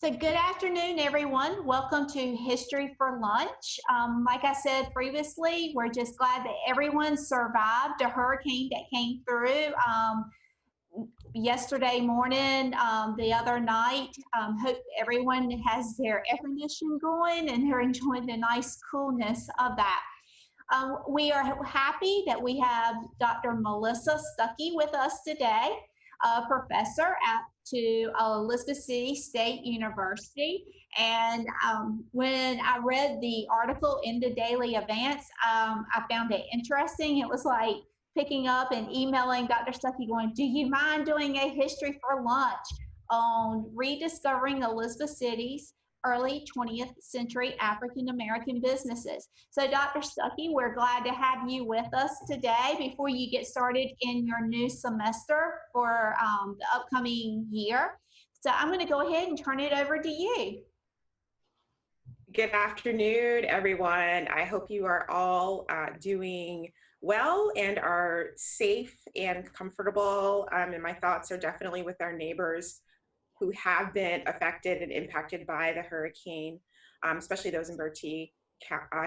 So good afternoon, everyone. Welcome to History for Lunch. Like I said previously, we're just glad that everyone survived a hurricane that came through yesterday morning, the other night. Hope everyone has their air conditioning going and they're enjoying the nice coolness of that. We are happy that we have Dr. Melissa Stuckey with us today, a professor to Elizabeth City State University. And when I read the article in the Daily Advance, I found it interesting. It was like picking up and emailing Dr. Stuckey going, do you mind doing a history for lunch on rediscovering Elizabeth City's early 20th century African American businesses? So Dr. Stuckey, we're glad to have you with us today before you get started in your new semester for the upcoming year. So I'm going to go ahead and turn it over to you. Good afternoon, everyone. I hope you are all doing well and are safe and comfortable. And my thoughts are definitely with our neighbors who have been affected and impacted by the hurricane, especially those in Bertie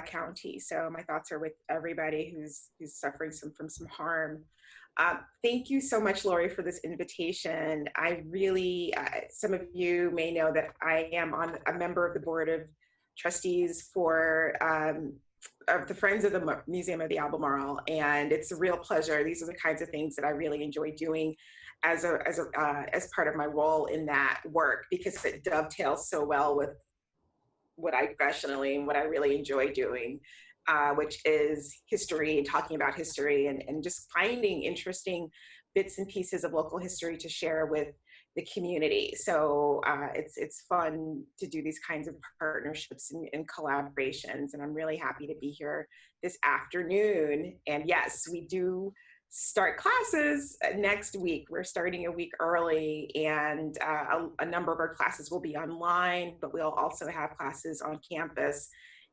County. So my thoughts are with everybody who's suffering from some harm. Thank you so much, Lori, for this invitation. I really, some of you may know that I am a member of the Board of Trustees for of the Friends of the Museum of the Albemarle, and it's a real pleasure. These are the kinds of things that I really enjoy doing as part of my role in that work, because it dovetails so well with what I professionally and what I really enjoy doing, which is history and talking about history and just finding interesting bits and pieces of local history to share with the community. So it's fun to do these kinds of partnerships and collaborations, and I'm really happy to be here this afternoon. And yes, we do start classes next week. We're starting a week early, and a number of our classes will be online, but we'll also have classes on campus.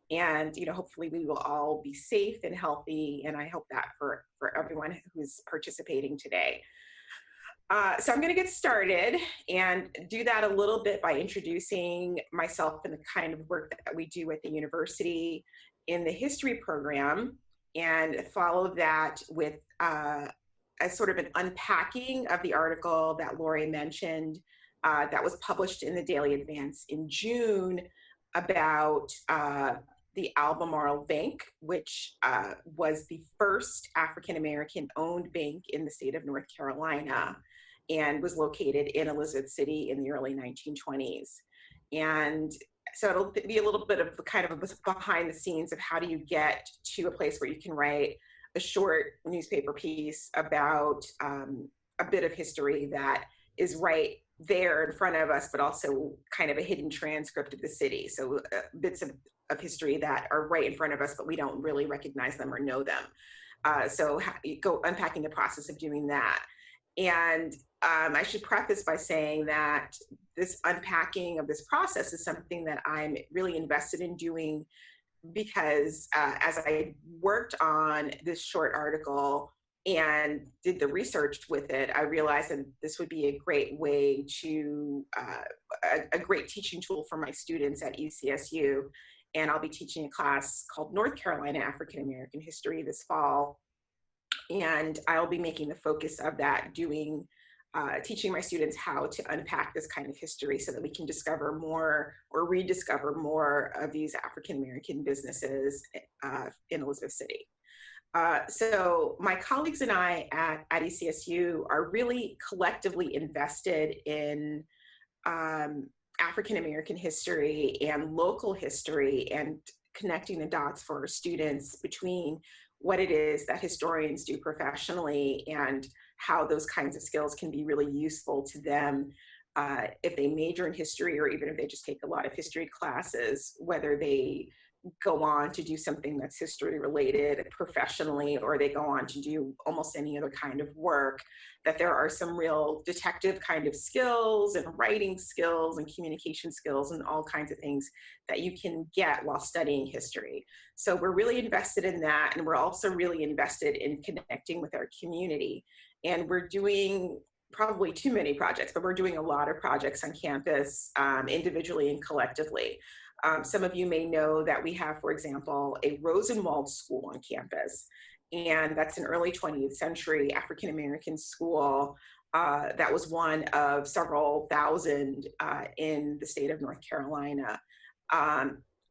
And hopefully we will all be safe and healthy, and I hope that for everyone who's participating today. So I'm going to get started and do that a little bit by introducing myself and the kind of work that we do at the university in the history program, and follow that with a sort of an unpacking of the article that Lori mentioned that was published in the Daily Advance in June about the Albemarle Bank, which was the first African-American owned bank in the state of North Carolina, and was located in Elizabeth City in the early 1920s. And so it'll be a little bit of kind of a behind the scenes of how do you get to a place where you can write a short newspaper piece about a bit of history that is right there in front of us, but also kind of a hidden transcript of the city. So bits of history that are right in front of us, but we don't really recognize them or know them. So go unpacking the process of doing that. And I should preface by saying that this unpacking of this process is something that I'm really invested in doing, because as I worked on this short article and did the research with it, I realized that this would be a great way to, a great teaching tool for my students at ECSU. And I'll be teaching a class called North Carolina African American History this fall. And I'll be making the focus of that teaching my students how to unpack this kind of history so that we can discover more or rediscover more of these African American businesses in Elizabeth City. So my colleagues and I at ECSU are really collectively invested in African American history and local history, and connecting the dots for our students between what it is that historians do professionally and how those kinds of skills can be really useful to them if they major in history, or even if they just take a lot of history classes, whether they go on to do something that's history related professionally, or they go on to do almost any other kind of work, that there are some real detective kind of skills and writing skills and communication skills and all kinds of things that you can get while studying history. So we're really invested in that, and we're also really invested in connecting with our community. And we're doing probably too many projects, but we're doing a lot of projects on campus, individually and collectively. Some of you may know that we have, for example, a Rosenwald school on campus, and that's an early 20th century African-American school that was one of several thousand in the state of North Carolina.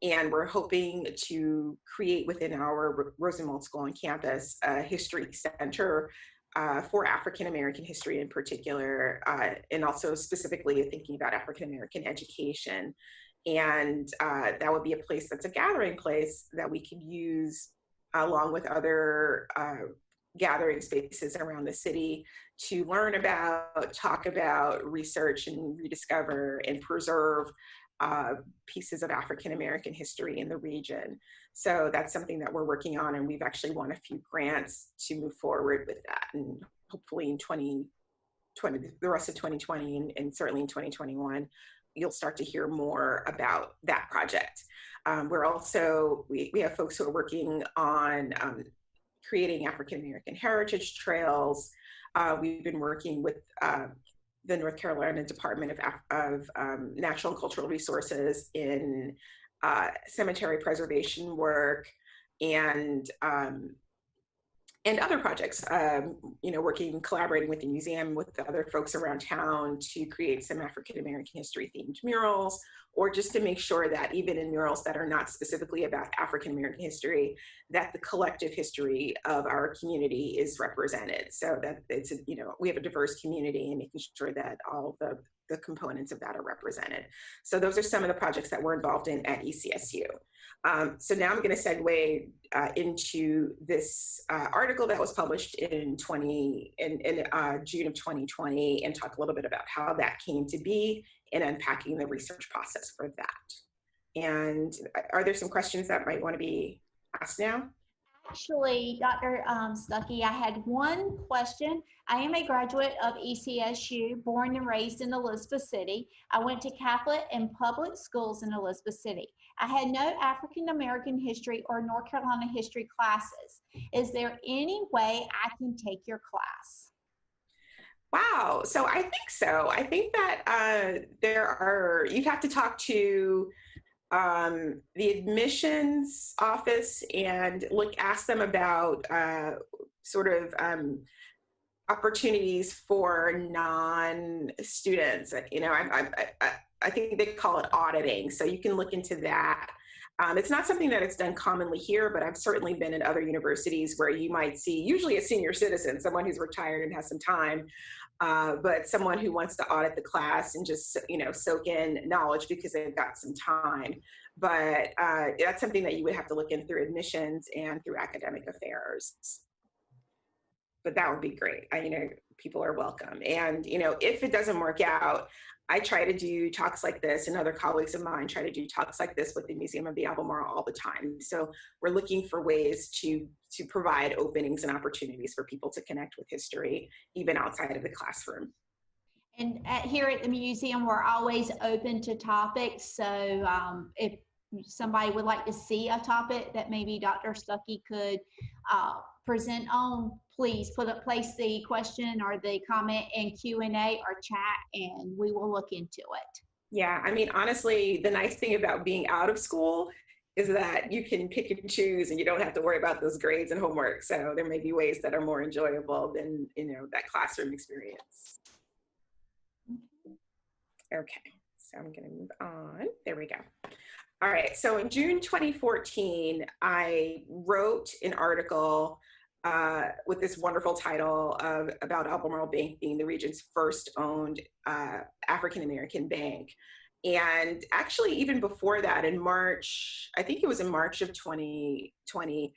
And we're hoping to create within our Rosenwald School on campus a history center for African-American history in particular, and also specifically thinking about African-American education. And that would be a place that's a gathering place that we could use along with other gathering spaces around the city to learn about, talk about, research and rediscover and preserve pieces of African-American history in the region. So that's something that we're working on, and we've actually won a few grants to move forward with that. And hopefully in 2020, the rest of 2020 and certainly in 2021, you'll start to hear more about that project. We're also, we have folks who are working on creating African-American heritage trails. We've been working with the North Carolina Department of Natural and Cultural Resources in cemetery preservation work and other projects, collaborating with the museum, with the other folks around town to create some African-American history themed murals, or just to make sure that even in murals that are not specifically about African-American history, that the collective history of our community is represented. So that it's, we have a diverse community, and making sure that all the components of that are represented. So those are some of the projects that we're involved in at ECSU. So now I'm going to segue into this article that was published in June of 2020, and talk a little bit about how that came to be and unpacking the research process for that. And are there some questions that might want to be asked now? Actually, Dr. Stuckey, I had one question. I am a graduate of ECSU, born and raised in Elizabeth City. I went to Catholic and public schools in Elizabeth City. I had no African American history or North Carolina history classes. Is there any way I can take your class? Wow, so I think so. I think that you'd have to talk to the admissions office and ask them about opportunities for non-students. I think they call it auditing, so you can look into that. It's not something that it's done commonly here, but I've certainly been in other universities where you might see usually a senior citizen, someone who's retired and has some time, but someone who wants to audit the class and just soak in knowledge because they've got some time. But that's something that you would have to look in through admissions and through academic affairs. But that would be great. People are welcome. And if it doesn't work out, I try to do talks like this, and other colleagues of mine try to do talks like this with the Museum of the Albemarle all the time. So we're looking for ways to provide openings and opportunities for people to connect with history, even outside of the classroom. And here at the museum, we're always open to topics. So if somebody would like to see a topic that maybe Dr. Stuckey could present on, please place the question or the comment in Q&A or chat, and we will look into it. Yeah, honestly, the nice thing about being out of school is that you can pick and choose, and you don't have to worry about those grades and homework. So there may be ways that are more enjoyable than that classroom experience. Okay, so I'm going to move on. There we go. All right, so in June 2014, I wrote an article with this wonderful title about Albemarle Bank being the region's first owned African-American bank. And actually, even before that, in March, I think it was in March of 2020,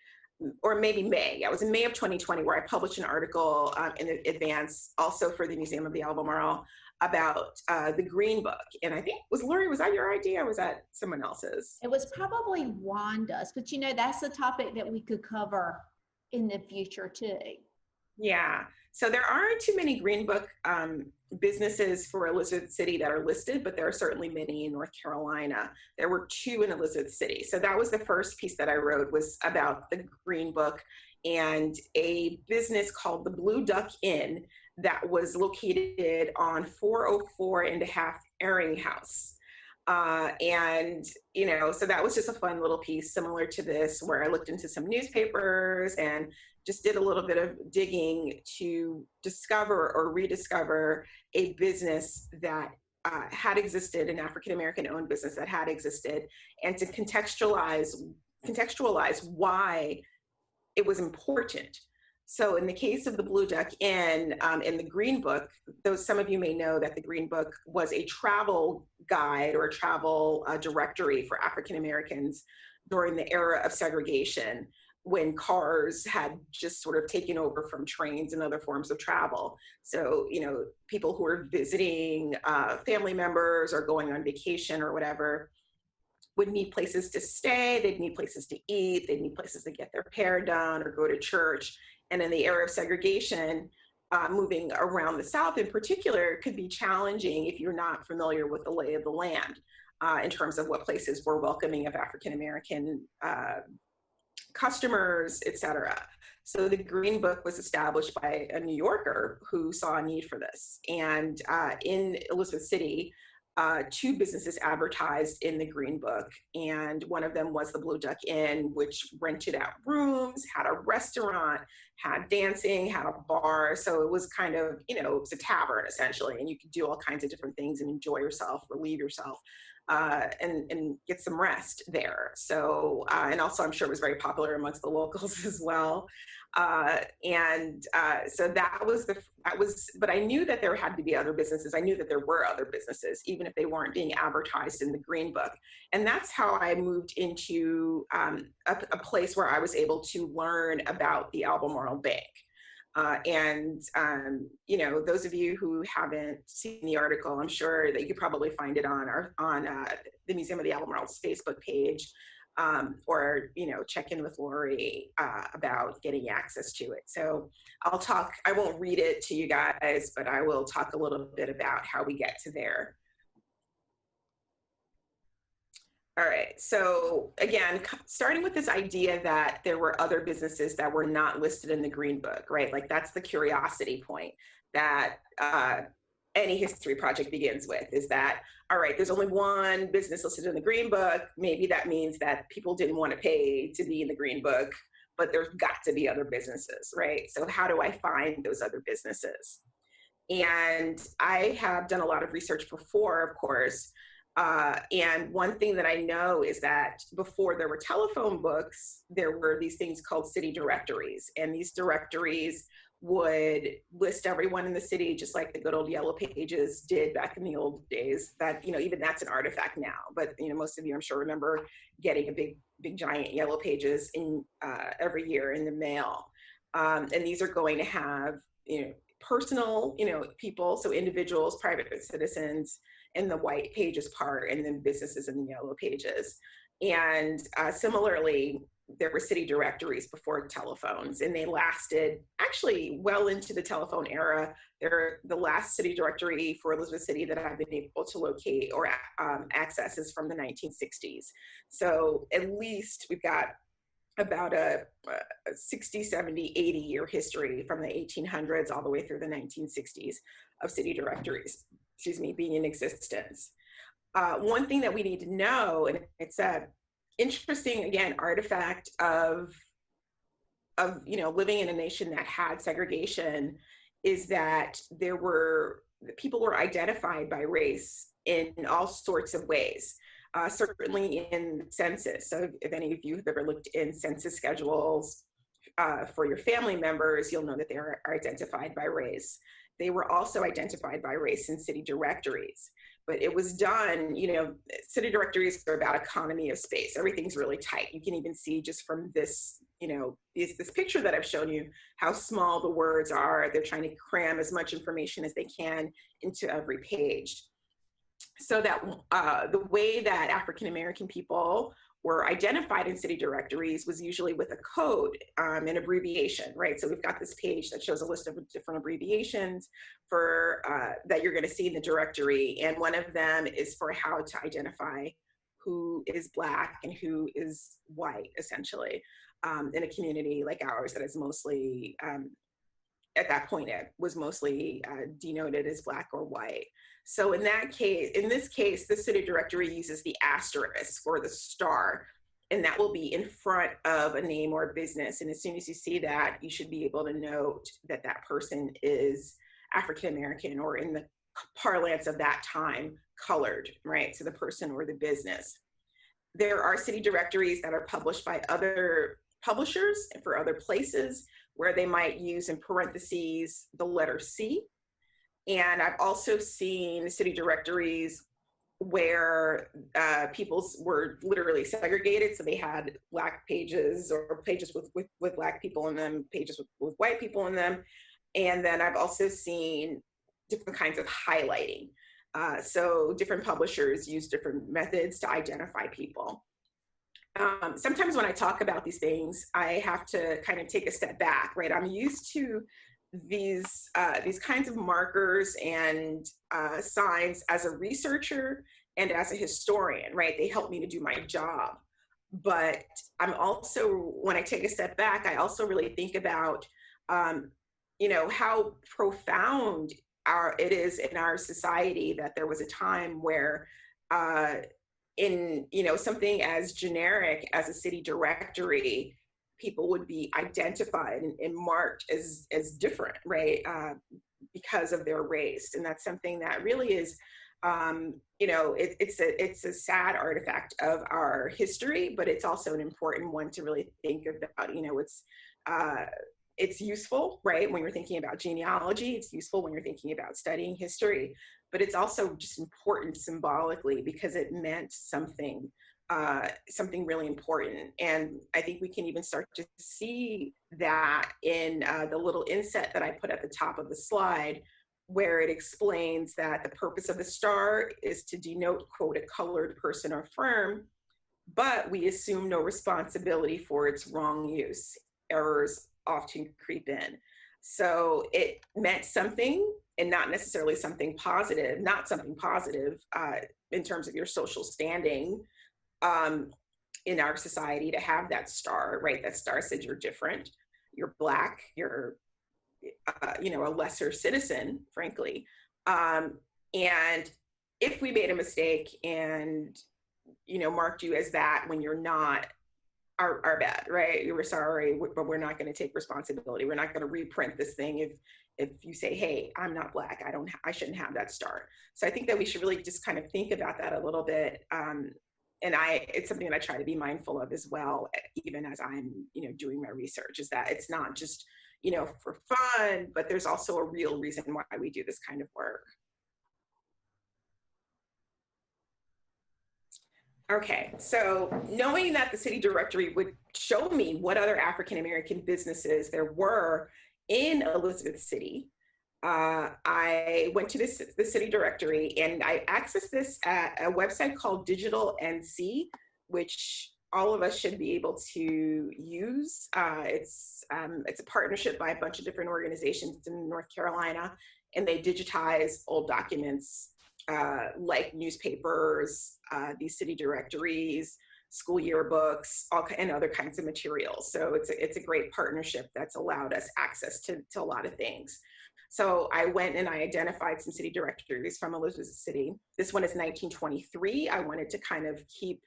or maybe May. Yeah, it was in May of 2020 where I published an article in advance, also for the Museum of the Albemarle, about the Green Book. And I think, Lori, was that your idea or was that someone else's? It was probably Wanda's, but that's a topic that we could cover in the future too. Yeah. So there aren't too many Green Book businesses for Elizabeth City that are listed, but there are certainly many in North Carolina. There were 2 in Elizabeth City. So that was the first piece that I wrote, was about the Green Book and a business called the Blue Duck Inn that was located on 404 and a half Airing House. And, so that was just a fun little piece similar to this, where I looked into some newspapers and just did a little bit of digging to discover or rediscover a business that had existed, an African-American owned business that had existed, and to contextualize why it was important. So in the case of the Blue Duck Inn, in the Green Book, though some of you may know that the Green Book was a travel guide or a travel directory for African Americans during the era of segregation, when cars had just sort of taken over from trains and other forms of travel. So, people who were visiting family members or going on vacation or whatever would need places to stay, they'd need places to eat, they'd need places to get their hair done or go to church. And in the era of segregation, moving around the South in particular could be challenging if you're not familiar with the lay of the land in terms of what places were welcoming of African-American customers, et cetera. So the Green Book was established by a New Yorker who saw a need for this. And in Elizabeth City, two businesses advertised in the Green Book, and one of them was the Blue Duck Inn, which rented out rooms, had a restaurant, had dancing, had a bar. So it was kind of, it was a tavern essentially, and you could do all kinds of different things and enjoy yourself, relieve yourself, and get some rest there. So, and also I'm sure it was very popular amongst the locals as well. So that was, but I knew that there had to be other businesses. I knew that there were other businesses, even if they weren't being advertised in the Green Book. And that's how I moved into a place where I was able to learn about the Albemarle Bank. Those of you who haven't seen the article, I'm sure that you could probably find it on the Museum of the Albemarle's Facebook page. Or check in with Lori about getting access to it. So I won't read it to you guys, but I will talk a little bit about how we get to there. All right, so again, starting with this idea that there were other businesses that were not listed in the Green Book, right? Like that's the curiosity point that any history project begins with, is that, all right, there's only one business listed in the Green Book. Maybe that means that people didn't want to pay to be in the Green Book, but there's got to be other businesses, right? So how do I find those other businesses? And I have done a lot of research before, of course. And one thing that I know is that before there were telephone books, there were these things called city directories. And these directories would list everyone in the city, just like the good old yellow pages did back in the old days. That, even that's an artifact now. But, most of you, I'm sure, remember getting a big giant yellow pages in every year in the mail. And these are going to have, personal, people, so individuals, private citizens in the white pages part, and then businesses in the yellow pages. And similarly, there were city directories before telephones, and they lasted actually well into the telephone era. They're the last city directory for Elizabeth City that I've been able to locate or access is from the 1960s. So at least we've got about a 60, 70, 80 year history from the 1800s all the way through the 1960s of city directories, being in existence. One thing that we need to know, and it's a interesting, again, artifact of living in a nation that had segregation, is that people were identified by race in all sorts of ways. Certainly in census. So if any of you have ever looked in census schedules for your family members, you'll know that they are identified by race. They were also identified by race in city directories. But it was done, city directories are about economy of space. Everything's really tight. You can even see just from this, this picture that I've shown you, how small the words are. They're trying to cram as much information as they can into every page. So that the way that African-American people were identified in city directories was usually with a code, an abbreviation, right? So we've got this page that shows a list of different abbreviations for that you're going to see in the directory. And one of them is for how to identify who is Black and who is white, essentially, in a community like ours that is mostly at that point, it was mostly denoted as Black or white. So in this case, the city directory uses the asterisk or the star, and that will be in front of a name or business. And as soon as you see that, you should be able to note that that person is African American, or in the parlance of that time, colored, right? So the person or the business. There are city directories that are published by other publishers and for other places, where they might use in parentheses the letter C. And I've also seen city directories where people's were literally segregated. So they had Black pages, or pages with Black people in them, pages with white people in them. And then I've also seen different kinds of highlighting. So different publishers use different methods to identify people. Sometimes when I talk about these things, I have to kind of take a step back, right? I'm used to these kinds of markers and signs as a researcher and as a historian, right? They help me to do my job. But I'm also, when I take a step back, I also really think about, how profound it is in our society that there was a time where in something as generic as a city directory, people would be identified and marked as different, right? Because of their race. And that's something that really is, it's a sad artifact of our history, but it's also an important one to really think about. It's useful, right? When you're thinking about genealogy, it's useful when you're thinking about studying history, but it's also just important symbolically because it meant something really important. And I think we can even start to see that in the little inset that I put at the top of the slide, where it explains that the purpose of the star is to denote, quote, a colored person or firm, but we assume no responsibility for its wrong use. Errors often creep in. So it meant something, and not necessarily something positive, in terms of your social standing in our society, to have that star, right? That star said you're different, you're Black, you're, a lesser citizen, frankly. And if we made a mistake and, marked you as that when you're not, are bad, right? You were sorry, but we're not going to take responsibility. We're not going to reprint this thing if you say, hey, I'm not Black, I shouldn't have that star. So I think that we should really just kind of think about that a little bit. And it's something that I try to be mindful of as well, even as I'm, doing my research, is that it's not just, for fun, but there's also a real reason why we do this kind of work. Okay, so knowing that the city directory would show me what other African-American businesses there were in Elizabeth City, I went to the city directory and I accessed this at a website called Digital NC, which all of us should be able to use. It's a partnership by a bunch of different organizations in North Carolina, and they digitize old documents like newspapers, these city directories, school yearbooks, and other kinds of materials. So it's a great partnership that's allowed us access to a lot of things. So I went and I identified some city directories from Elizabeth City. This one is 1923. I wanted to kind of keep,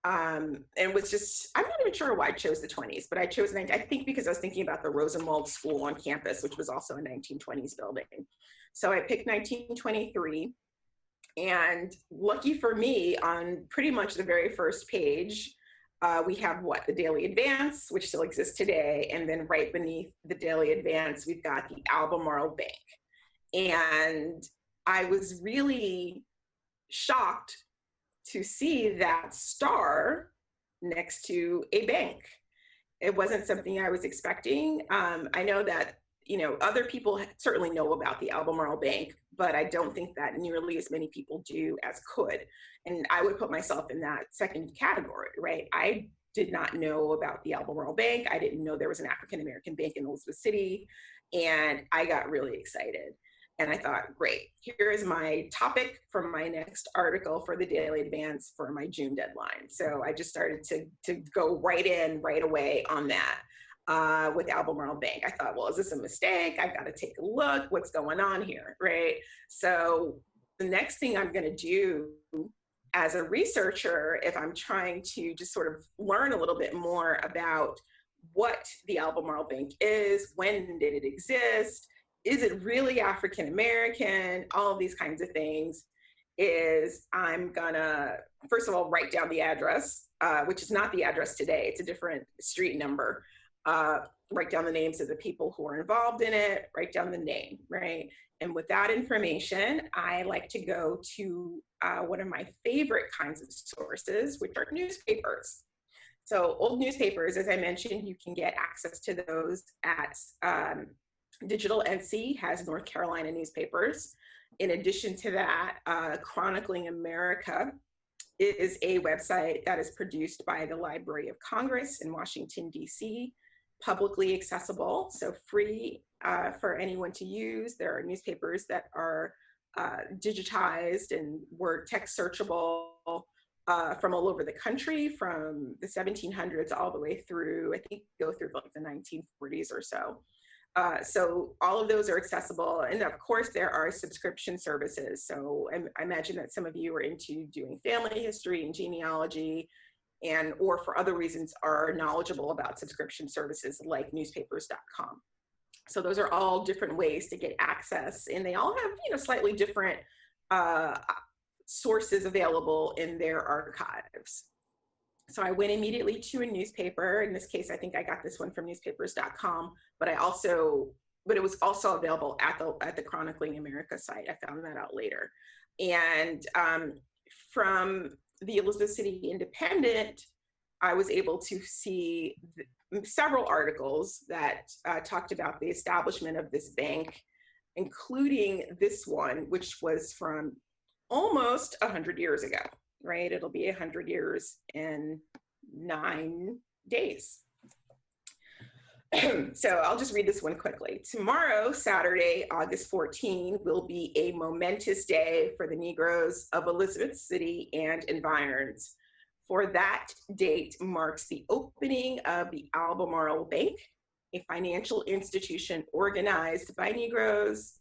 and it was just, I'm not even sure why I chose the 20s, but I chose, I think because I was thinking about the Rosenwald School on campus, which was also a 1920s building. So I picked 1923. And lucky for me, on pretty much the very first page, we have the Daily Advance, which still exists today. And then right beneath the Daily Advance, we've got the Albemarle Bank. And I was really shocked to see that star next to a bank. It wasn't something I was expecting. I know that, other people certainly know about the Albemarle Bank, but I don't think that nearly as many people do as could. And I would put myself in that second category, right? I did not know about the Albemarle Bank. I didn't know there was an African-American bank in Elizabeth City. And I got really excited. And I thought, great, here is my topic for my next article for the Daily Advance for my June deadline. So I just started to go right away on that. with Albemarle Bank. I thought, well, is this a mistake? I've got to take a look. What's going on here, right? So the next thing I'm going to do as a researcher, if I'm trying to just sort of learn a little bit more about what the Albemarle Bank is, when did it exist, is it really African American, all of these kinds of things, is I'm gonna, first of all, write down the address, which is not the address today, it's a different street number. Write down the names of the people who are involved in it, write down the name, right? And with that information, I like to go to one of my favorite kinds of sources, which are newspapers. So old newspapers, as I mentioned, you can get access to those at Digital NC has North Carolina newspapers. In addition to that, Chronicling America is a website that is produced by the Library of Congress in Washington, D.C., publicly accessible, so free for anyone to use. There are newspapers that are digitized and were text searchable from all over the country, from the 1700s all the way through, I think, go through like the 1940s or so. So all of those are accessible. And of course, there are subscription services. So I imagine that some of you are into doing family history and genealogy, and or for other reasons are knowledgeable about subscription services like newspapers.com. So those are all different ways to get access, and they all have, slightly different sources available in their archives. So I went immediately to a newspaper. In this case, I think I got this one from newspapers.com, but it was also available at the Chronicling America site. I found that out later. And from the Elizabeth City Independent, I was able to see several articles that talked about the establishment of this bank, including this one, which was from almost 100 years ago, right? It'll be 100 years in 9 days. So I'll just read this one quickly. Tomorrow, Saturday, August 14, will be a momentous day for the Negroes of Elizabeth City and environs. For that date marks the opening of the Albemarle Bank, a financial institution organized by Negroes,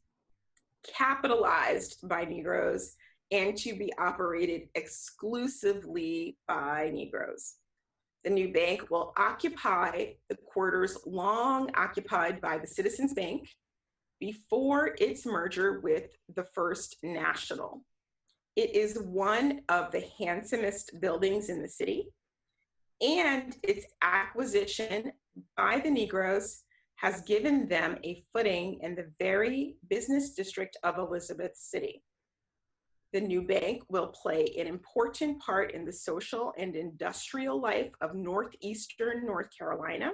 capitalized by Negroes, and to be operated exclusively by Negroes. The new bank will occupy the quarters long occupied by the Citizens Bank before its merger with the First National. It is one of the handsomest buildings in the city, and its acquisition by the Negroes has given them a footing in the very business district of Elizabeth City. The new bank will play an important part in the social and industrial life of northeastern North Carolina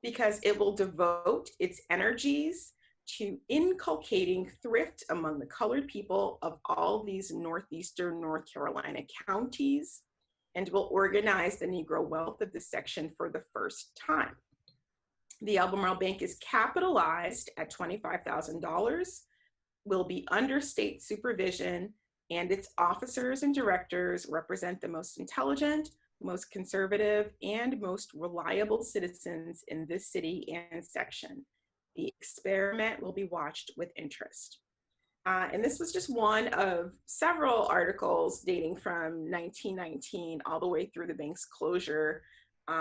because it will devote its energies to inculcating thrift among the colored people of all these northeastern North Carolina counties and will organize the Negro wealth of this section for the first time. The Albemarle Bank is capitalized at $25,000, will be under state supervision, and its officers and directors represent the most intelligent, most conservative, and most reliable citizens in this city and section. The experiment will be watched with interest. And this was just one of several articles dating from 1919 all the way through the bank's closure in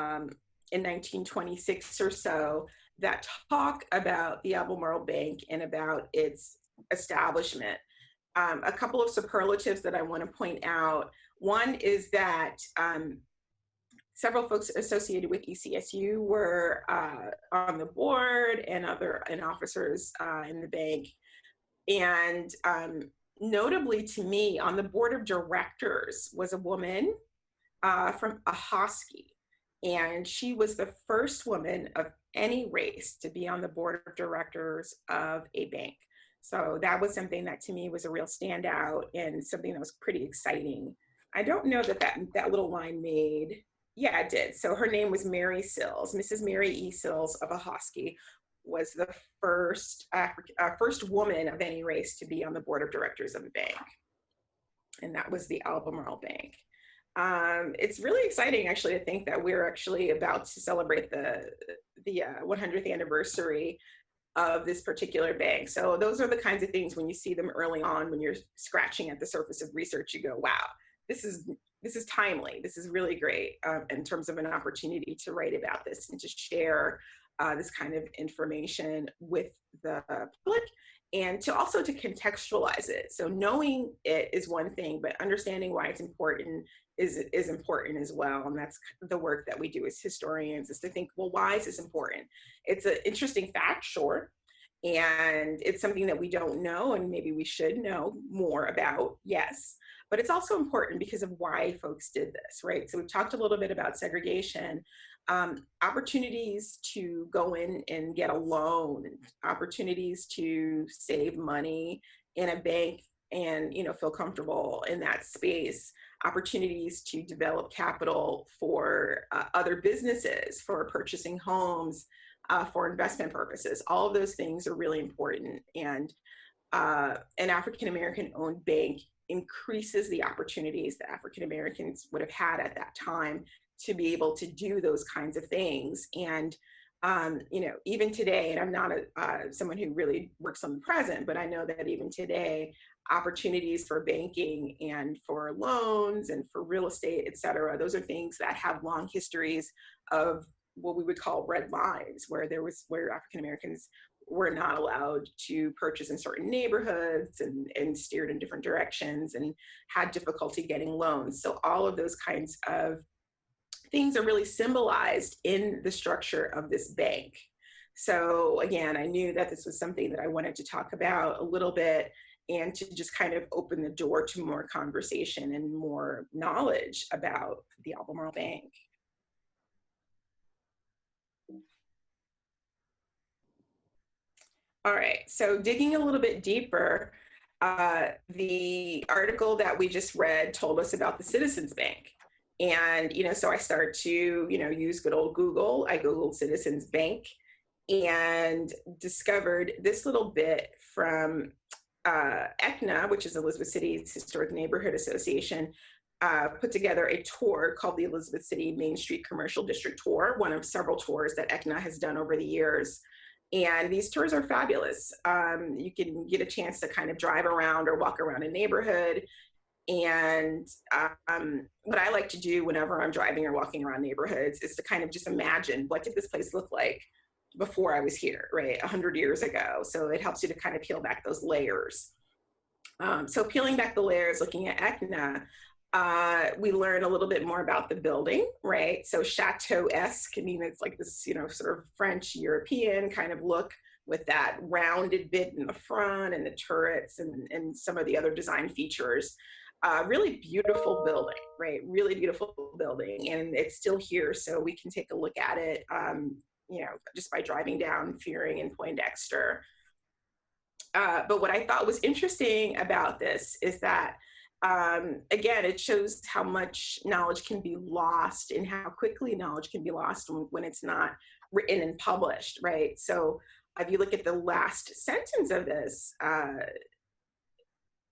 1926 or so that talk about the Albemarle Bank and about its establishment. A couple of superlatives that I want to point out. One is that several folks associated with ECSU were on the board and officers in the bank. And notably to me, on the board of directors was a woman from Ahoskie. And she was the first woman of any race to be on the board of directors of a bank. So that was something that to me was a real standout and something that was pretty exciting. I don't know that little line made, yeah, it did. So her name was Mary Sills. Mrs. Mary E. Sills of Ahoskie was the first woman of any race to be on the board of directors of a bank. And that was the Albemarle Bank. It's really exciting actually to think that we're actually about to celebrate the 100th anniversary of this particular bank. So those are the kinds of things when you see them early on, when you're scratching at the surface of research, you go, wow, this is this is timely. This is really great in terms of an opportunity to write about this and to share this kind of information with the public, and to also to contextualize it. So knowing it is one thing, but understanding why it's important is important as well. And that's the work that we do as historians, is to think, well, why is this important? It's an interesting fact, sure, and it's something that we don't know and maybe we should know more about, yes, but it's also important because of why folks did this, right? So we've talked a little bit about segregation, opportunities to go in and get a loan, opportunities to save money in a bank and, you know, feel comfortable in that space, opportunities to develop capital for other businesses, for purchasing homes, for investment purposes. All of those things are really important. And an African American owned bank increases the opportunities that African Americans would have had at that time to be able to do those kinds of things. And you know, even today, and I'm not someone who really works on the present, but I know that even today, opportunities for banking and for loans and for real estate, et cetera, those are things that have long histories of what we would call red lines, where African Americans were not allowed to purchase in certain neighborhoods and steered in different directions and had difficulty getting loans. So all of those kinds of things are really symbolized in the structure of this bank. So again, I knew that this was something that I wanted to talk about a little bit and to just kind of open the door to more conversation and more knowledge about the Albemarle Bank. All right, so digging a little bit deeper, the article that we just read told us about the Citizens Bank. And, you know, so I started to, you know, use good old Google. I Googled Citizens Bank and discovered this little bit from ECNA, which is Elizabeth City's Historic Neighborhood Association, put together a tour called the Elizabeth City Main Street Commercial District Tour, one of several tours that ECNA has done over the years. And these tours are fabulous. You can get a chance to kind of drive around or walk around a neighborhood. And what I like to do whenever I'm driving or walking around neighborhoods is to kind of just imagine, what did this place look like before I was here, right, 100 years ago? So it helps you to kind of peel back those layers. So peeling back the layers, looking at ECNA, we learn a little bit more about the building, right? So chateau-esque, I mean, it's like this, you know, sort of French European kind of look with that rounded bit in the front and the turrets and some of the other design features. Really beautiful building, right? Really beautiful building, and it's still here, so we can take a look at it, you know, just by driving down Fearing and Poindexter. But what I thought was interesting about this is that, again, it shows how much knowledge can be lost and how quickly knowledge can be lost when it's not written and published, right? So if you look at the last sentence of this,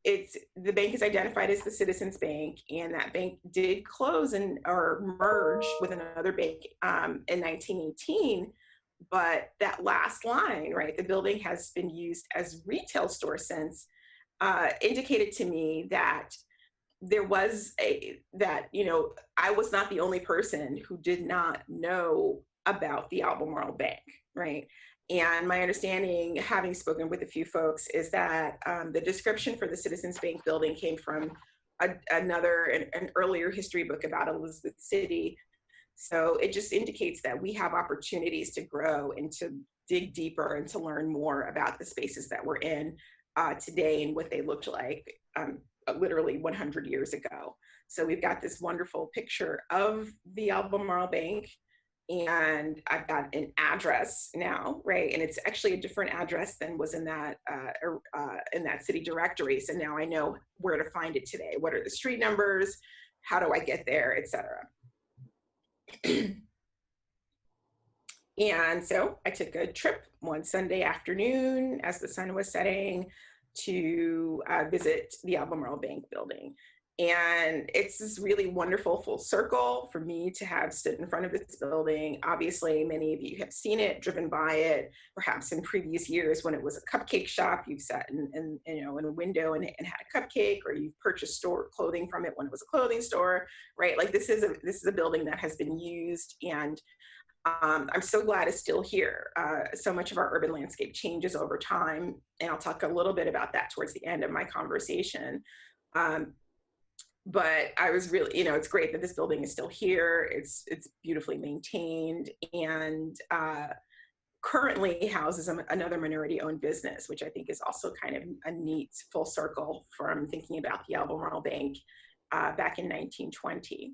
the bank is identified as the Citizens Bank, and that bank did close or merge with another bank in 1918. But that last line, right, the building has been used as retail store since, indicated to me that there was you know, I was not the only person who did not know about the Albemarle Bank, right? And my understanding, having spoken with a few folks, is that the description for the Citizens Bank building came from an earlier history book about Elizabeth City. So it just indicates that we have opportunities to grow and to dig deeper and to learn more about the spaces that we're in today and what they looked like literally 100 years ago. So we've got this wonderful picture of the Albemarle Bank, and I've got an address now, right? And it's actually a different address than was in that city directory. So now I know where to find it today. What are the street numbers? How do I get there, et cetera? And so I took a trip one Sunday afternoon as the sun was setting to visit the Albemarle Bank Building. And it's this really wonderful full circle for me to have stood in front of this building. Obviously, many of you have seen it, driven by it, perhaps in previous years when it was a cupcake shop. You've sat in a window and had a cupcake, or you've purchased store clothing from it when it was a clothing store, right? Like this is a building that has been used, and I'm so glad it's still here. So much of our urban landscape changes over time, and I'll talk a little bit about that towards the end of my conversation. But I was really, it's great that this building is still here. It's beautifully maintained, and currently houses another minority-owned business, which I think is also kind of a neat full circle from thinking about the Albemarle Bank back in 1920.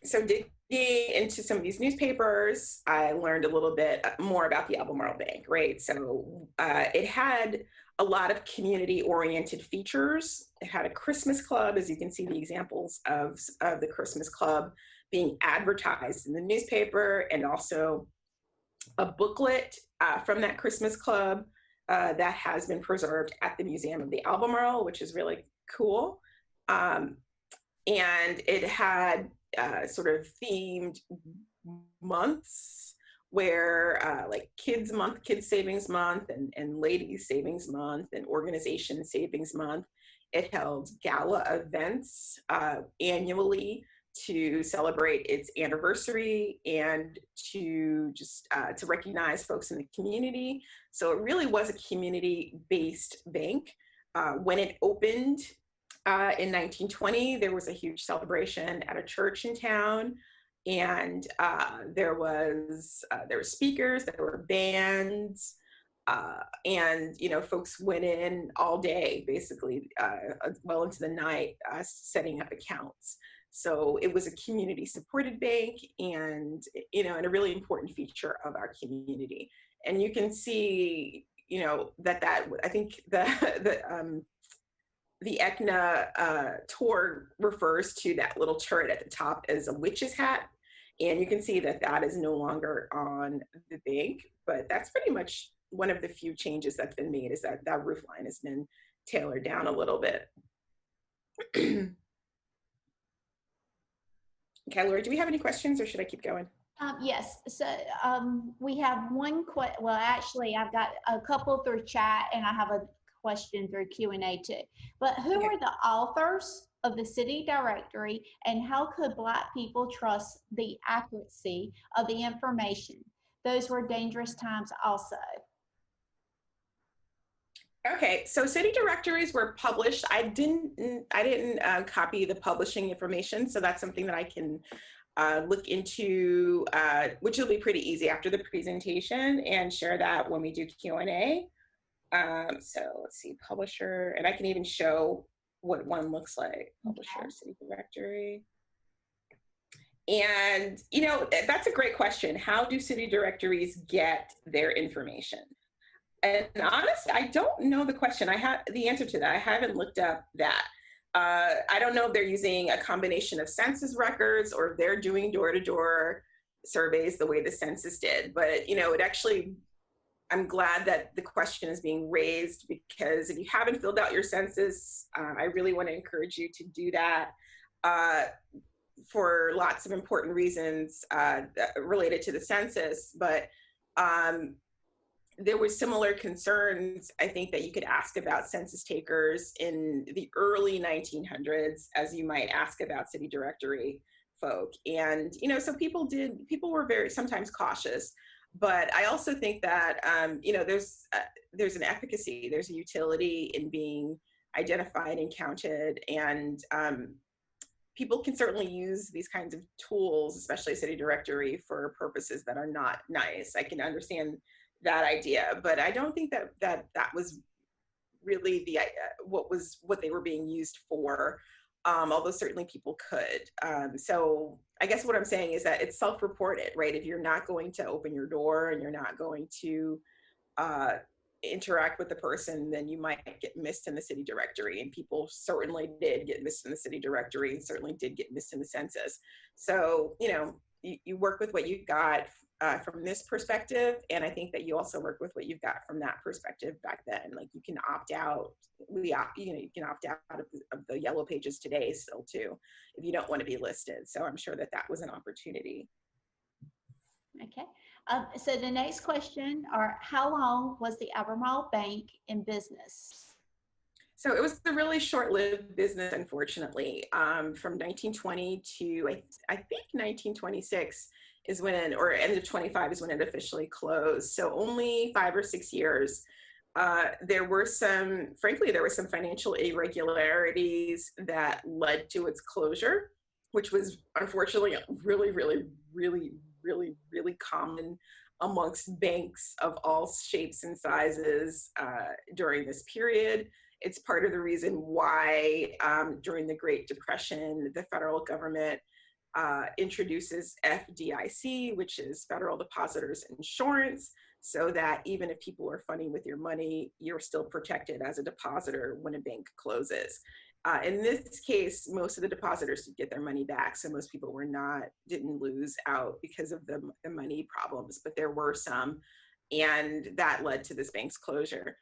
So digging into some of these newspapers, I learned a little bit more about the Albemarle Bank, right? So it had a lot of community-oriented features. It had a Christmas club, as you can see the examples of the Christmas club being advertised in the newspaper, and also a booklet from that Christmas club that has been preserved at the Museum of the Albemarle, which is really cool. And it had sort of themed months where like Kids Month, Kids Savings Month, and Ladies Savings Month, and Organization Savings Month. It held gala events annually to celebrate its anniversary and to just to recognize folks in the community. So it really was a community-based bank. When it opened in 1920, there was a huge celebration at a church in town, and there were speakers, there were bands, and folks went in all day, basically, well into the night, setting up accounts. So it was a community-supported bank, and and a really important feature of our community. And you can see, that I think the ECNA tour refers to that little turret at the top as a witch's hat. And you can see that that is no longer on the bank, but that's pretty much one of the few changes that's been made, is that that roof line has been tailored down a little bit. Okay, Lori, do we have any questions, or should I keep going? Yes, so we have one well, actually, I've got a couple through chat, and I have a question through Q&A too. But who Okay. are the authors of the city directory, and how could Black people trust the accuracy of the information? Those were dangerous times also. Okay, so city directories were published. I didn't copy the publishing information, so that's something that I can look into, which will be pretty easy after the presentation, and share that when we do Q&A. So let's see, publisher, and I can even show what one looks like. Publisher, okay. City directory. And that's a great question. How do city directories get their information? And honestly, I don't know the question. I have the answer to that. I haven't looked up that. I don't know if they're using a combination of census records, or if they're doing door-to-door surveys the way the census did. But it actually, I'm glad that the question is being raised, because if you haven't filled out your census, I really want to encourage you to do that for lots of important reasons related to the census. But there were similar concerns, I think, that you could ask about census takers in the early 1900s as you might ask about city directory folk. And, so people were very sometimes cautious. But I also think that, there's an efficacy, there's a utility in being identified and counted. And people can certainly use these kinds of tools, especially city directory, for purposes that are not nice. I can understand that idea, but I don't think that was really the what they were being used for, although certainly people could. So I guess what I'm saying is that it's self-reported, right? If you're not going to open your door and you're not going to interact with the person, then you might get missed in the city directory, and people certainly did get missed in the city directory, and certainly did get missed in the census. So you work with what you got. from this perspective, and I think that you also work with what you've got from that perspective back then. Like you can opt out, you can opt out of the yellow pages today still too, if you don't want to be listed. So I'm sure that that was an opportunity. Okay. So the next question are, how long was the Albemarle Bank in business? So it was a really short-lived business, unfortunately. From 1920 to I think 1926 is when, or end of 25 is when it officially closed. So only 5 or 6 years. Frankly, there were some financial irregularities that led to its closure, which was unfortunately really, really, really, really, really common amongst banks of all shapes and sizes during this period. It's part of the reason why during the Great Depression, the federal government introduces FDIC, which is Federal Depositors Insurance, so that even if people are funding with your money, you're still protected as a depositor when a bank closes. In this case, most of the depositors did get their money back, so most people didn't lose out because of the money problems, but there were some, and that led to this bank's closure.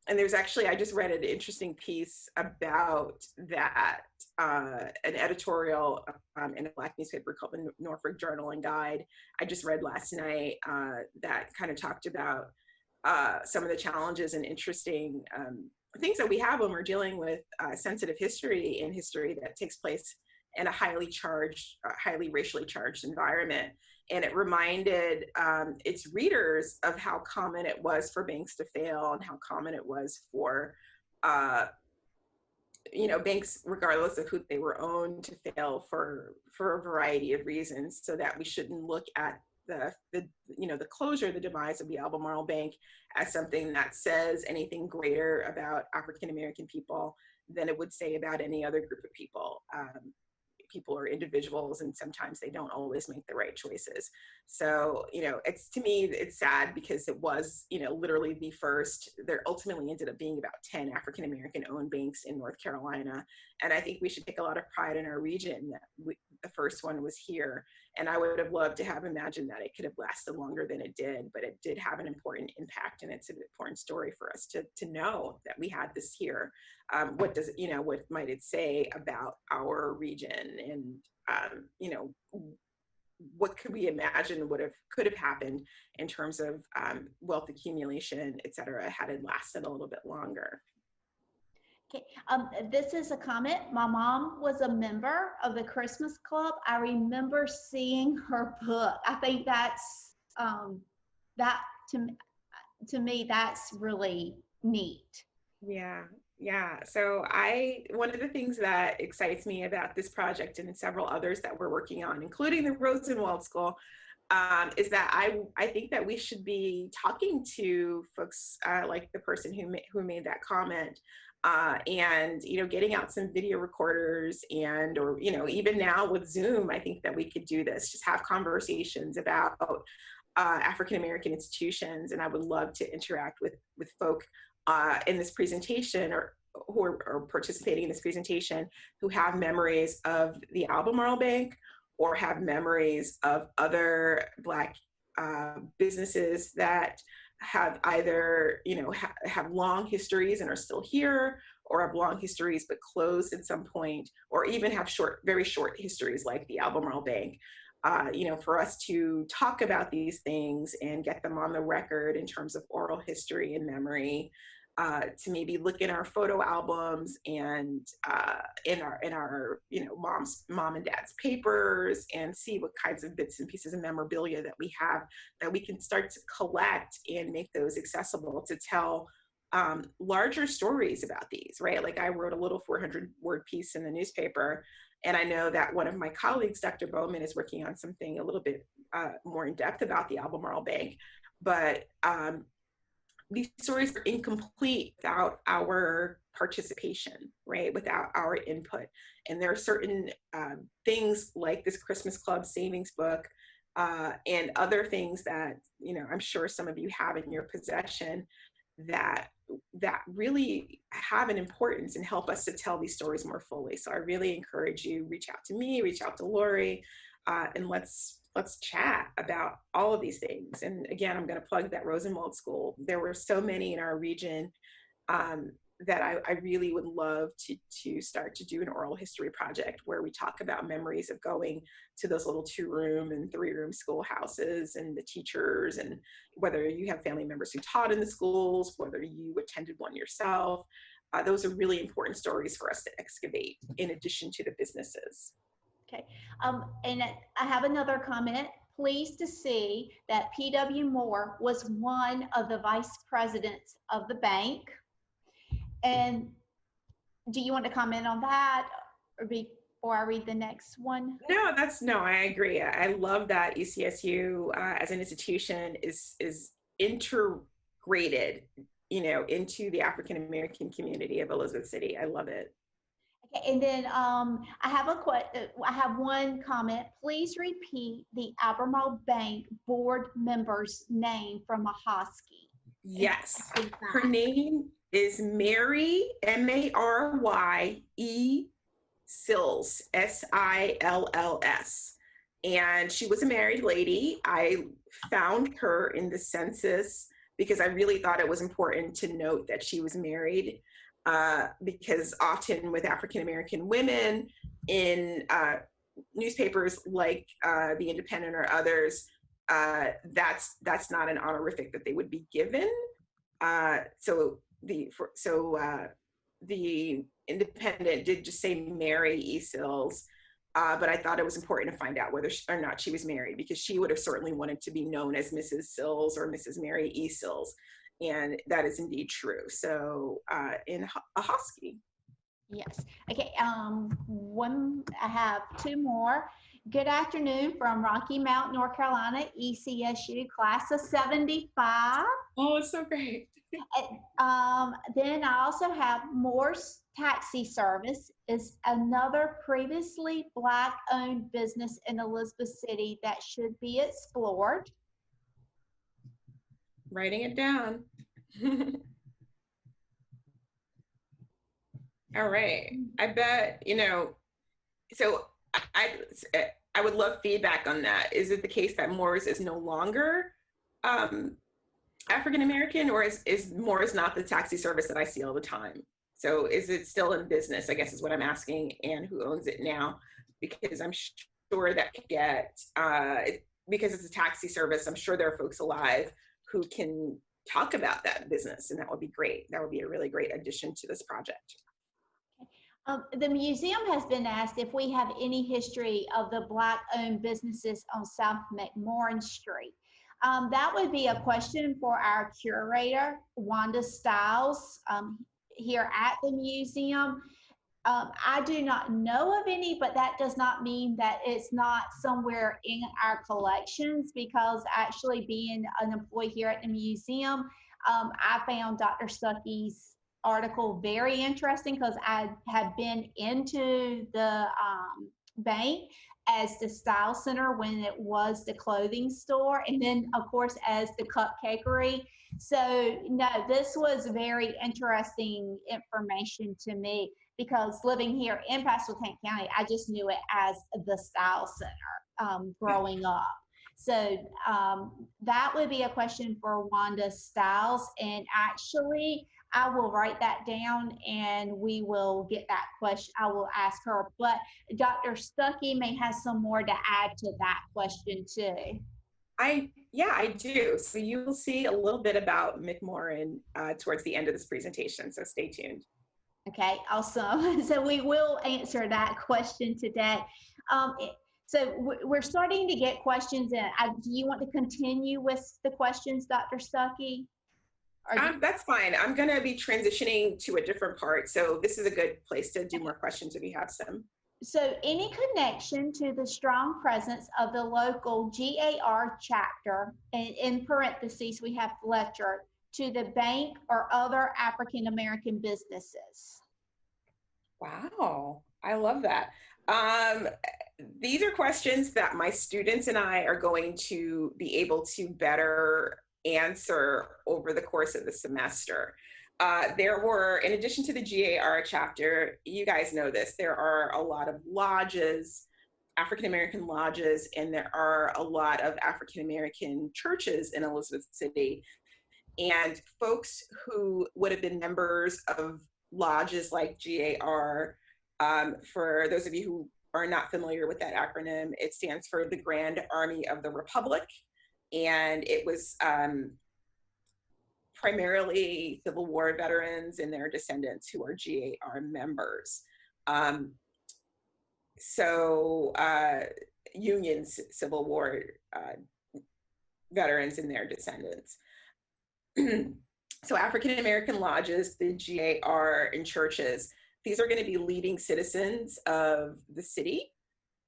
And there's actually, I just read an interesting piece about that, an editorial in a Black newspaper called the Norfolk Journal and Guide. I just read last night that kind of talked about some of the challenges and interesting things that we have when we're dealing with sensitive history and history that takes place in a highly racially charged environment. And it reminded its readers of how common it was for banks to fail and how common it was for, banks, regardless of who they were owned, to fail for a variety of reasons. So that we shouldn't look at the closure, the demise of the Albemarle Bank as something that says anything greater about African American people than it would say about any other group of people. People are individuals, and sometimes they don't always make the right choices. So, to me, it's sad because it was, literally the first. There ultimately ended up being about 10 African American owned banks in North Carolina. And I think we should take a lot of pride in our region that the first one was here. And I would have loved to have imagined that it could have lasted longer than it did, but it did have an important impact, and it's an important story for us to know that we had this here. What might it say about our region, and what could we imagine could have happened in terms of wealth accumulation, et cetera, had it lasted a little bit longer. Okay, this is a comment. My mom was a member of the Christmas Club. I remember seeing her book. I think that's that to me that's really neat. Yeah. So one of the things that excites me about this project and several others that we're working on, including the Rosenwald School, is that I think that we should be talking to folks like the person who made that comment, and getting out some video recorders, or even now with Zoom, I think that we could do this. Just have conversations about African American institutions, and I would love to interact with folk in this presentation, or who are participating in this presentation, who have memories of the Albemarle Bank, or have memories of other Black businesses that have either have long histories and are still here, or have long histories but closed at some point, or even have very short histories like the Albemarle Bank. For us to talk about these things and get them on the record in terms of oral history and memory, to maybe look in our photo albums and in our mom and dad's papers, and see what kinds of bits and pieces of memorabilia that we have that we can start to collect and make those accessible to tell larger stories about these, right? Like I wrote a little 400-word piece in the newspaper, and I know that one of my colleagues, Dr. Bowman, is working on something a little bit more in depth about the Albemarle Bank. But these stories are incomplete without our participation, right? Without our input. And there are certain things like this Christmas Club savings book and other things that, I'm sure some of you have in your possession that really have an importance and help us to tell these stories more fully. So I really encourage you, reach out to me, reach out to Lori, and let's let's chat about all of these things. And again, I'm going to plug that Rosenwald School. There were so many in our region that I really would love to start to do an oral history project where we talk about memories of going to those little 2-room and 3-room schoolhouses and the teachers, and whether you have family members who taught in the schools, whether you attended one yourself. Those are really important stories for us to excavate in addition to the businesses. Okay, and I have another comment. Pleased to see that P.W. Moore was one of the vice presidents of the bank. And do you want to comment on that or before I read the next one? No, I agree. I love that ECSU as an institution is integrated, into the African American community of Elizabeth City. I love it. Okay, and then I have one comment. Please repeat the Albemarle Bank board member's name from Mahoski. Yes, her name is Mary, M-A-R-Y-E Sills, S-I-L-L-S. And she was a married lady. I found her in the census because I really thought it was important to note that she was married, because often with African American women in newspapers like The Independent or others, that's not an honorific that they would be given. So the Independent did just say Mary E. Sills, but I thought it was important to find out whether or not she was married, because she would have certainly wanted to be known as Mrs. Sills or Mrs. Mary E. Sills, and that is indeed true. So in Ahoskie. Yes. Okay. I have two more. Good afternoon from Rocky Mount, North Carolina, ECSU, class of 75. Oh, it's so great. Then I also have Moore's Taxi Service is another previously Black-owned business in Elizabeth City that should be explored. Writing it down. All right. I bet, so I would love feedback on that. Is it the case that Moore's is no longer African American, or is Moore's not the taxi service that I see all the time? So is it still in business, I guess is what I'm asking, and who owns it now? Because I'm sure that could get, because it's a taxi service, I'm sure there are folks alive who can talk about that business, and that would be great. That would be a really great addition to this project. The museum has been asked if we have any history of the Black-owned businesses on South McMorran Street. That would be a question for our curator, Wanda Stiles, here at the museum. I do not know of any, but that does not mean that it's not somewhere in our collections, because actually being an employee here at the museum, I found Dr. Stuckey's article very interesting, because I had been into the bank as the style center when it was the clothing store, and then of course as the cupcakery. So no, this was very interesting information to me, because living here in Pasco County, I just knew it as the style center growing up. So that would be a question for Wanda Stiles, and actually I will write that down and we will get that question. I will ask her, but Dr. Stuckey may have some more to add to that question too. Yeah, I do. So you will see a little bit about McMorran towards the end of this presentation, so stay tuned. Okay, awesome. So we will answer that question today. So we're starting to get questions in. Do you want to continue with the questions, Dr. Stuckey? That's fine. I'm going to be transitioning to a different part, so this is a good place to do more questions if you have some. So any connection to the strong presence of the local GAR chapter, and in parentheses we have Fletcher, to the bank or other African American businesses? Wow, I love that. These are questions that my students and I are going to be able to better answer over the course of the semester. There were, in addition to the GAR chapter, you guys know this, there are a lot of lodges African American lodges, and there are a lot of African American churches in Elizabeth City. And folks who would have been members of lodges like GAR, for those of you who are not familiar with that acronym, it stands for the Grand Army of the Republic. And it was primarily Civil War veterans and their descendants who are GAR members. Union Civil War veterans and their descendants. So African American lodges, the GAR, and churches, these are going to be leading citizens of the city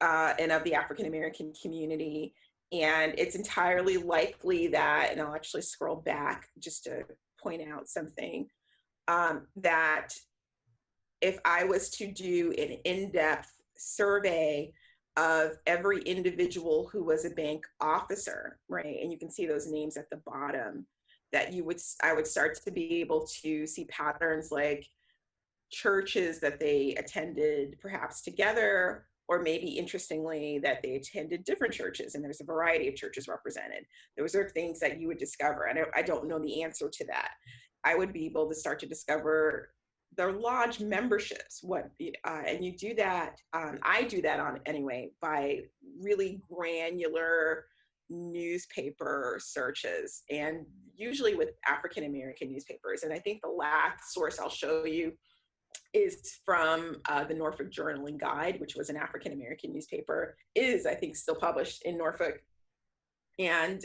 and of the African American community. And it's entirely likely that, and I'll actually scroll back just to point out something, that if I was to do an in-depth survey of every individual who was a bank officer, right, and you can see those names at the bottom, that I would start to be able to see patterns like churches that they attended perhaps together, or maybe interestingly that they attended different churches, and there's a variety of churches represented. Those are things that you would discover. And I don't know the answer to that. I would be able to start to discover their lodge memberships, and you do that, I do that by really granular newspaper searches, and usually with African American newspapers. And I think the last source I'll show you is from the Norfolk Journal and Guide, which was an African American newspaper, is I think still published in Norfolk. And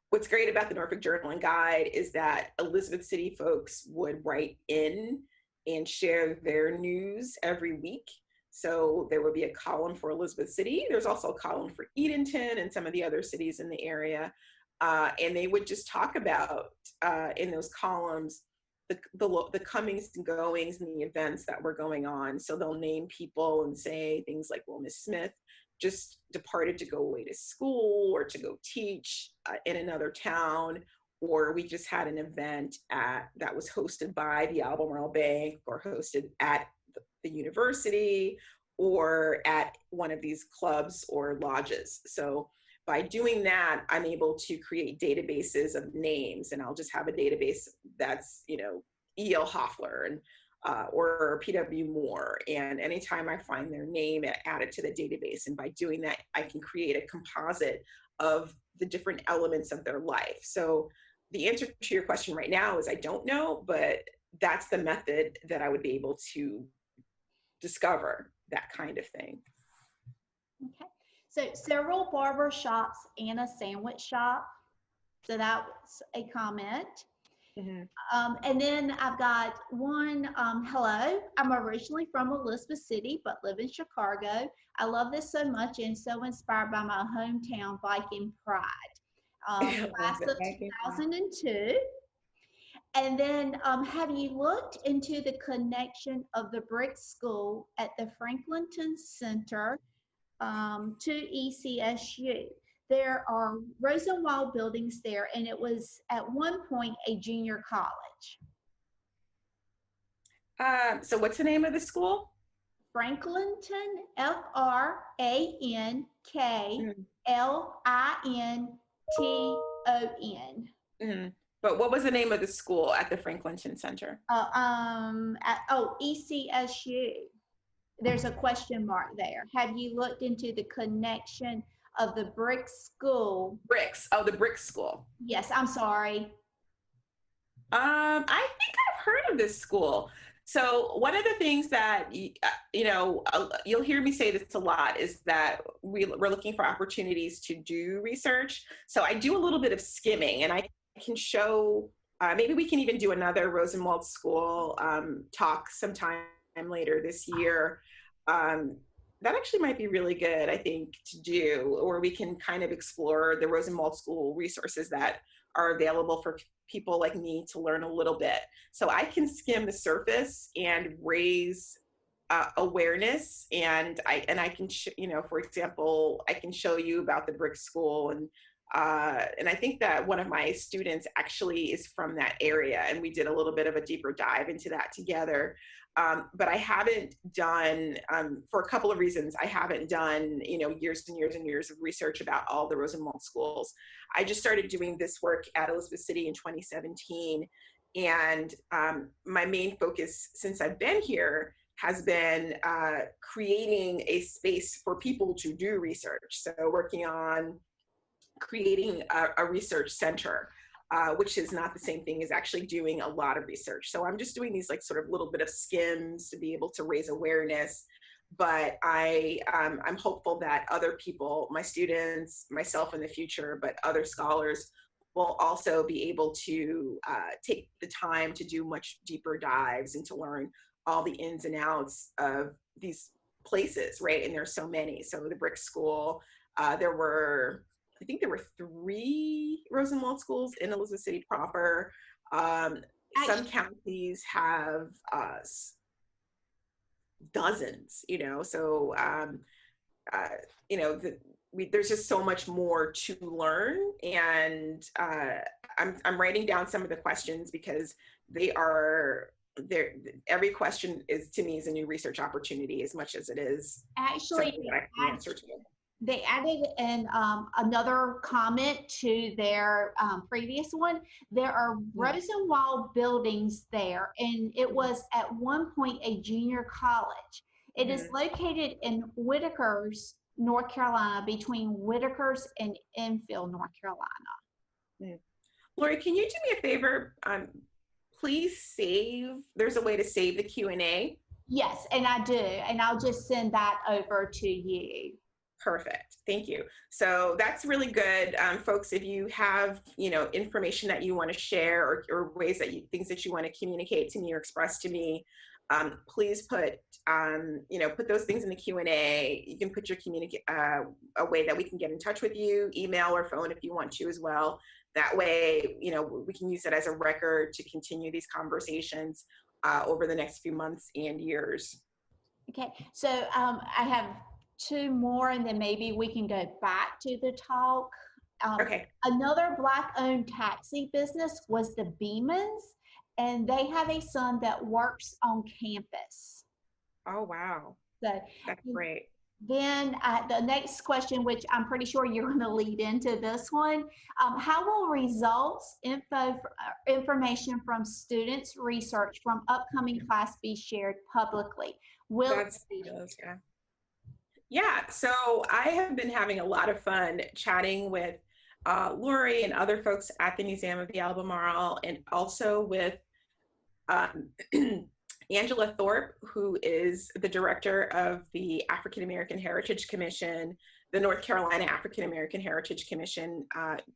what's great about the Norfolk Journal and Guide is that Elizabeth City folks would write in and share their news every week. So there would be a column for Elizabeth City. There's also a column for Edenton and some of the other cities in the area. And they would just talk about, in those columns, the comings and goings and the events that were going on. So they'll name people and say things like, well, Miss Smith just departed to go away to school or to go teach in another town, or we just had an event that was hosted by the Albemarle Bank or hosted at the university or at one of these clubs or lodges. So by doing that, I'm able to create databases of names, and I'll just have a database that's, E.L. Hoffler and or P.W. Moore. And anytime I find their name, add it to the database. And by doing that, I can create a composite of the different elements of their life. So the answer to your question right now is I don't know, but that's the method that I would be able to discover that kind of thing. Okay. So several barber shops and a sandwich shop. So that was a comment. Mm-hmm. And then I've got one, hello, I'm originally from Elizabeth City, but live in Chicago. I love this so much and so inspired by my hometown Viking pride. Class of 2002. And then have you looked into the connection of the brick school at the Franklinton Center to ECSU? There are Rosenwald buildings there, and it was at one point a junior college. So what's the name of the school? Franklinton, Franklinton. Mm-hmm. But what was the name of the school at the Franklinton Center? ECSU. There's a question mark there. Have you looked into the connection of the brick school? Bricks. Oh, the brick school. Yes, I'm sorry. I think I've heard of this school. So one of the things that, you'll hear me say this a lot is that we're looking for opportunities to do research. So I do a little bit of skimming, and I can show, maybe we can even do another Rosenwald School talk sometime later this year. That actually might be really good, I think, to do, or we can kind of explore the Rosenwald School resources that are available for people like me to learn a little bit. So I can skim the surface and raise awareness, and I can, for example, I can show you about the brick school and And I think that one of my students actually is from that area, and we did a little bit of a deeper dive into that together. But I haven't done, for a couple of reasons, I haven't done, years and years and years of research about all the Rosenwald schools. I just started doing this work at Elizabeth City in 2017. And my main focus since I've been here has been creating a space for people to do research. So working on creating a research center, which is not the same thing as actually doing a lot of research. So I'm just doing these like sort of little bit of skims to be able to raise awareness. But I'm hopeful that other people, my students, myself in the future, but other scholars will also be able to take the time to do much deeper dives and to learn all the ins and outs of these places, right? And there's so many. So the Brick School, I think there were 3 Rosenwald schools in Elizabeth City proper. Some counties have dozens, so, there's just so much more to learn. And I'm writing down some of the questions because they are there. Every question is, to me, is a new research opportunity as much as it is Actually, something that I can answer to. they added in another comment to their previous one. There are Rosenwald buildings there, and it was at one point a junior college. It is located in Whitakers, North Carolina, between Whitakers and Enfield, North Carolina. Lori, can you do me a favor? Please there's a way to save the Q&A. Yes, and I do, and I'll just send that over to you. Perfect. Thank you. So that's really good. Folks, if you have, information that you want to share or ways that things that you want to communicate to me or express to me, please put those things in the Q&A. You can put your a way that we can get in touch with you, email or phone if you want to as well. That way, we can use it as a record to continue these conversations over the next few months and years. Okay. So I have 2 more, and then maybe we can go back to the talk. Okay. Another Black-owned taxi business was the Beemans, and they have a son that works on campus. Oh, wow. So that's great. Then the next question, which I'm pretty sure you're going to lead into this one, how will results, information from students' research from upcoming class be shared publicly? That's fabulous, yeah. Yeah, so I have been having a lot of fun chatting with Lori and other folks at the Museum of the Albemarle, and also with Angela Thorpe, who is the director of the African American Heritage Commission, the North Carolina African American Heritage Commission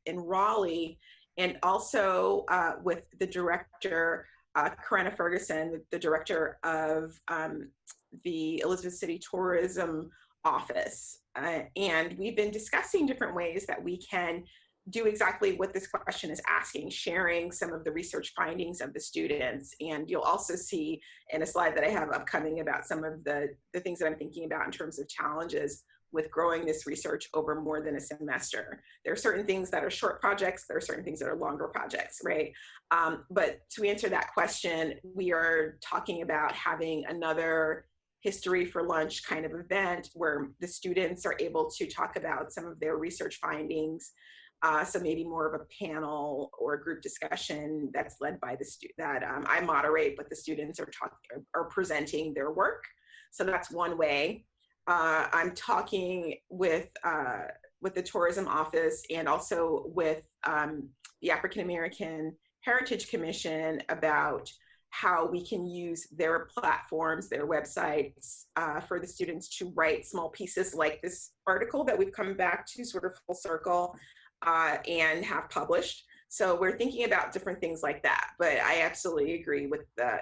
in Raleigh, and also with the director, Corinna Ferguson, the director of the Elizabeth City Tourism Office. And we've been discussing different ways that we can do exactly what this question is asking, sharing some of the research findings of the students. And you'll also see in a slide that I have upcoming about some of the things that I'm thinking about in terms of challenges with growing this research over more than a semester. There are certain things that are short projects, there are certain things that are longer projects, right? But to answer that question, we are talking about having another history for lunch kind of event where the students are able to talk about some of their research findings. So maybe more of a panel or a group discussion that's led by that I moderate, but the students are presenting their work. So that's one way. I'm talking with the tourism office and also with the African American Heritage Commission about how we can use their platforms, their websites, for the students to write small pieces like this article that we've come back to sort of full circle and have published. So we're thinking about different things like that. But I absolutely agree with the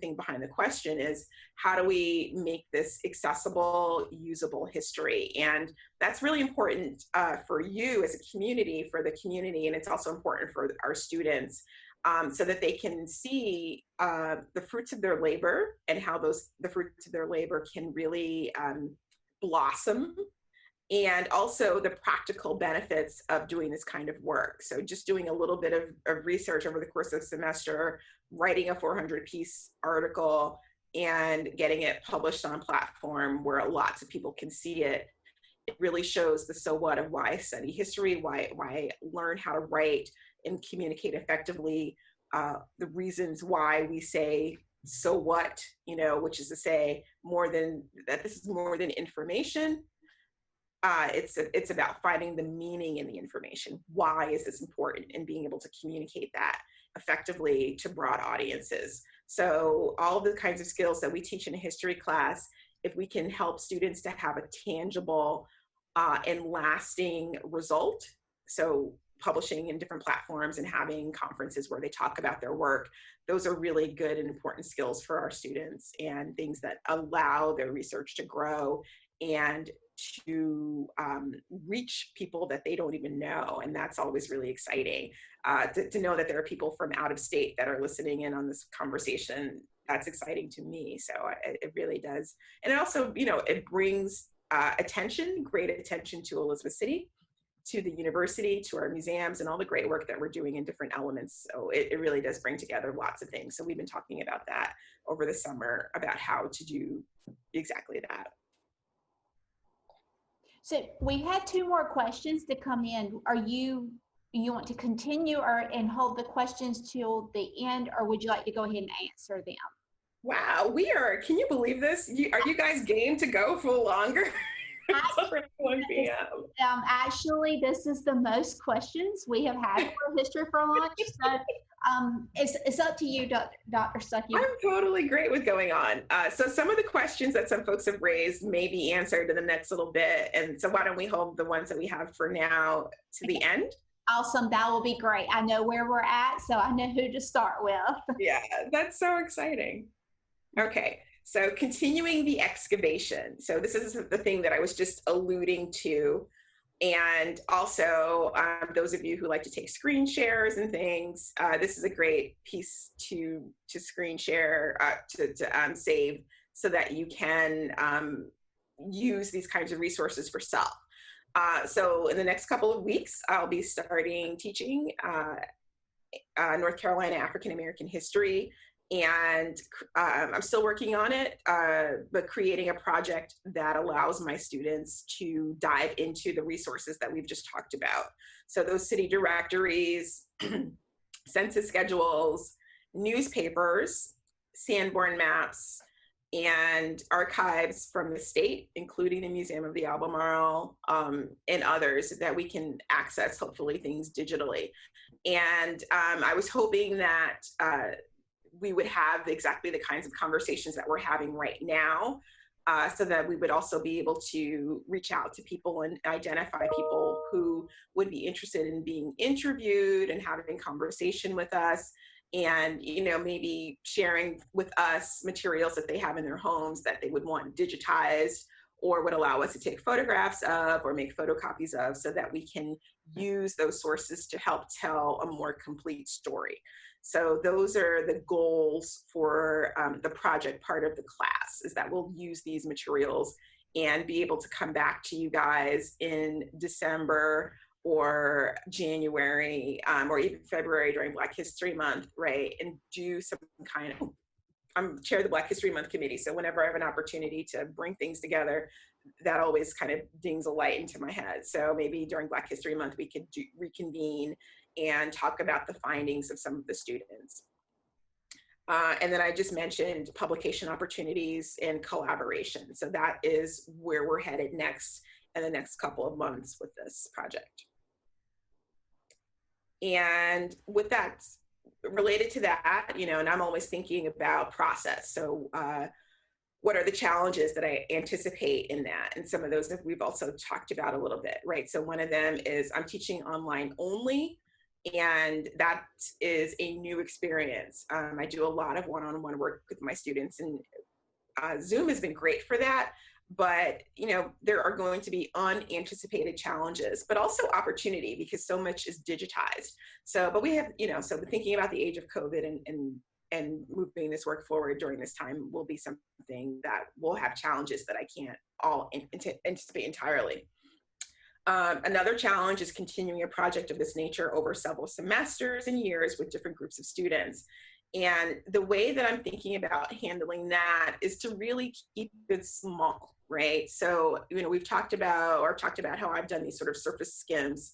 thing behind the question is, how do we make this accessible, usable history? And that's really important for you as a community, for the community, and it's also important for our students. So that they can see the fruits of their labor and how the fruits of their labor can really blossom and also the practical benefits of doing this kind of work. So just doing a little bit of research over the course of the semester, writing a 400-piece article and getting it published on a platform where lots of people can see it, it really shows the so what of why I study history, why I learn how to write and communicate effectively, the reasons why we say so what, you know, which is to say more than that, this is more than information. It's about finding the meaning in the information. Why is this important, and being able to communicate that effectively to broad audiences. So all the kinds of skills that we teach in a history class, if we can help students to have a tangible and lasting result, so publishing in different platforms and having conferences where they talk about their work, those are really good and important skills for our students, and things that allow their research to grow and to reach people that they don't even know. And that's always really exciting, to know that there are people from out of state that are listening in on this conversation. That's exciting to me. So it really does. And it also, you know, it brings attention, great attention to Elizabeth City, to the university, to our museums, and all the great work that we're doing in different elements. So it really does bring together lots of things. So we've been talking about that over the summer, about how to do exactly that. So we had two more questions to come in. You want to continue and hold the questions till the end, or would you like to go ahead and answer them? Wow, we are, can you believe this? Are you guys game to go for longer? It's already 1 p.m. Actually, this is the most questions we have had for History for Lunch. So it's up to you, Dr. Stuckey. I'm totally great with going on. So some of the questions that some folks have raised may be answered in the next little bit. And so why don't we hold the ones that we have for now to the end? Awesome. That will be great. I know where we're at, so I know who to start with. Yeah, that's so exciting. Okay, so continuing the excavation. So this is the thing that I was just alluding to. And also, those of you who like to take screen shares and things, this is a great piece to screen share, to save, so that you can use these kinds of resources for self. So in the next couple of weeks, I'll be starting teaching North Carolina African American history. And I'm still working on it, but creating a project that allows my students to dive into the resources that we've just talked about. So those city directories, census schedules, newspapers, Sanborn maps, and archives from the state, including the Museum of the Albemarle, and others that we can access, hopefully, things digitally. And I was hoping that we would have exactly the kinds of conversations that we're having right now, so that we would also be able to reach out to people and identify people who would be interested in being interviewed and having conversation with us, and, you know, maybe sharing with us materials that they have in their homes that they would want digitized, or would allow us to take photographs of or make photocopies of, so that we can use those sources to help tell a more complete story. So those are the goals for the project part of the class, is that we'll use these materials and be able to come back to you guys in December or January, or even February during Black History Month, right? And do some kind of, I'm chair of the Black History Month committee, so whenever I have an opportunity to bring things together, that always kind of dings a light into my head. So maybe during Black History Month, we could reconvene and talk about the findings of some of the students. And then I just mentioned publication opportunities and collaboration. So that is where we're headed next in the next couple of months with this project. And with that, related to that, you know, and I'm always thinking about process. So what are the challenges that I anticipate in that? And some of those that we've also talked about a little bit, right? So one of them is I'm teaching online only, and that is a new experience. I do a lot of one-on-one work with my students, and Zoom has been great for that. But, you know, there are going to be unanticipated challenges, but also opportunity, because so much is digitized. So, but we have, you know, so thinking about the age of COVID and moving this work forward during this time will be something that will have challenges that I can't all anticipate entirely. Another challenge is continuing a project of this nature over several semesters and years with different groups of students. And the way that I'm thinking about handling that is to really keep it small, right? So, we've talked about, or talked about how I've done these sort of surface skims.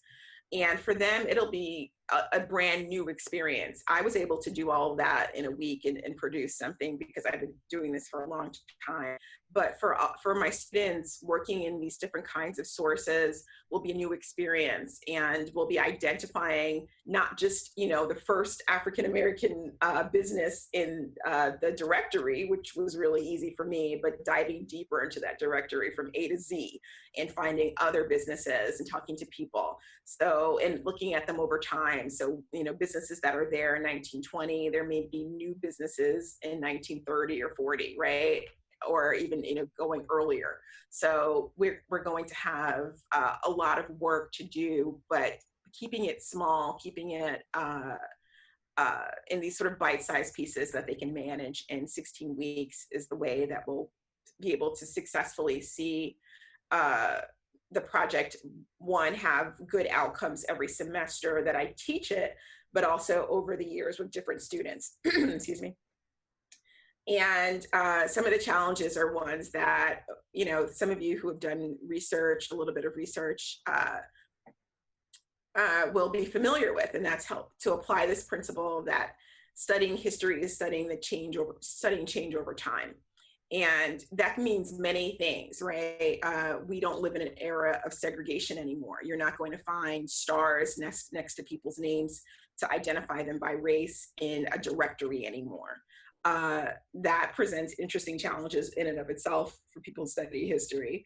And for them, it'll be a brand new experience. I was able to do all of that in a week and produce something because I've been doing this for a long time. But for my students, working in these different kinds of sources will be a new experience, and we'll be identifying not just the first African American business in the directory, which was really easy for me, but diving deeper into that directory from A to Z and finding other businesses and talking to people. So, and looking at them over time. So, businesses that are there in 1920, there may be new businesses in 1930 or 40, right? Or even going earlier. So we're going to have a lot of work to do, but keeping it small, keeping it in these sort of bite-sized pieces that they can manage in 16 weeks is the way that we'll be able to successfully see the project, one, have good outcomes every semester that I teach it, but also over the years with different students. Excuse me. And some of the challenges are ones that, some of you who have done research, a little bit of research, will be familiar with, and that's help to apply this principle that studying history is studying change over time. And that means many things, right? We don't live in an era of segregation anymore. You're not going to find stars next to people's names to identify them by race in a directory anymore. That presents interesting challenges in and of itself for people who study history.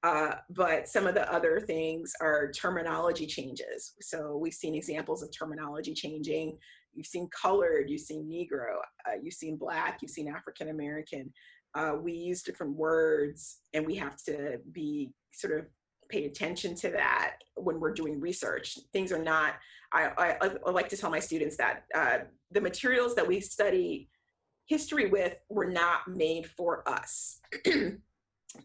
But some of the other things are terminology changes. So we've seen examples of terminology changing. You've seen colored, you've seen Negro, you've seen Black, you've seen African American. We use different words, and we have to be sort of pay attention to that when we're doing research. Things are not, I like to tell my students that the materials that we study history with were not made for us.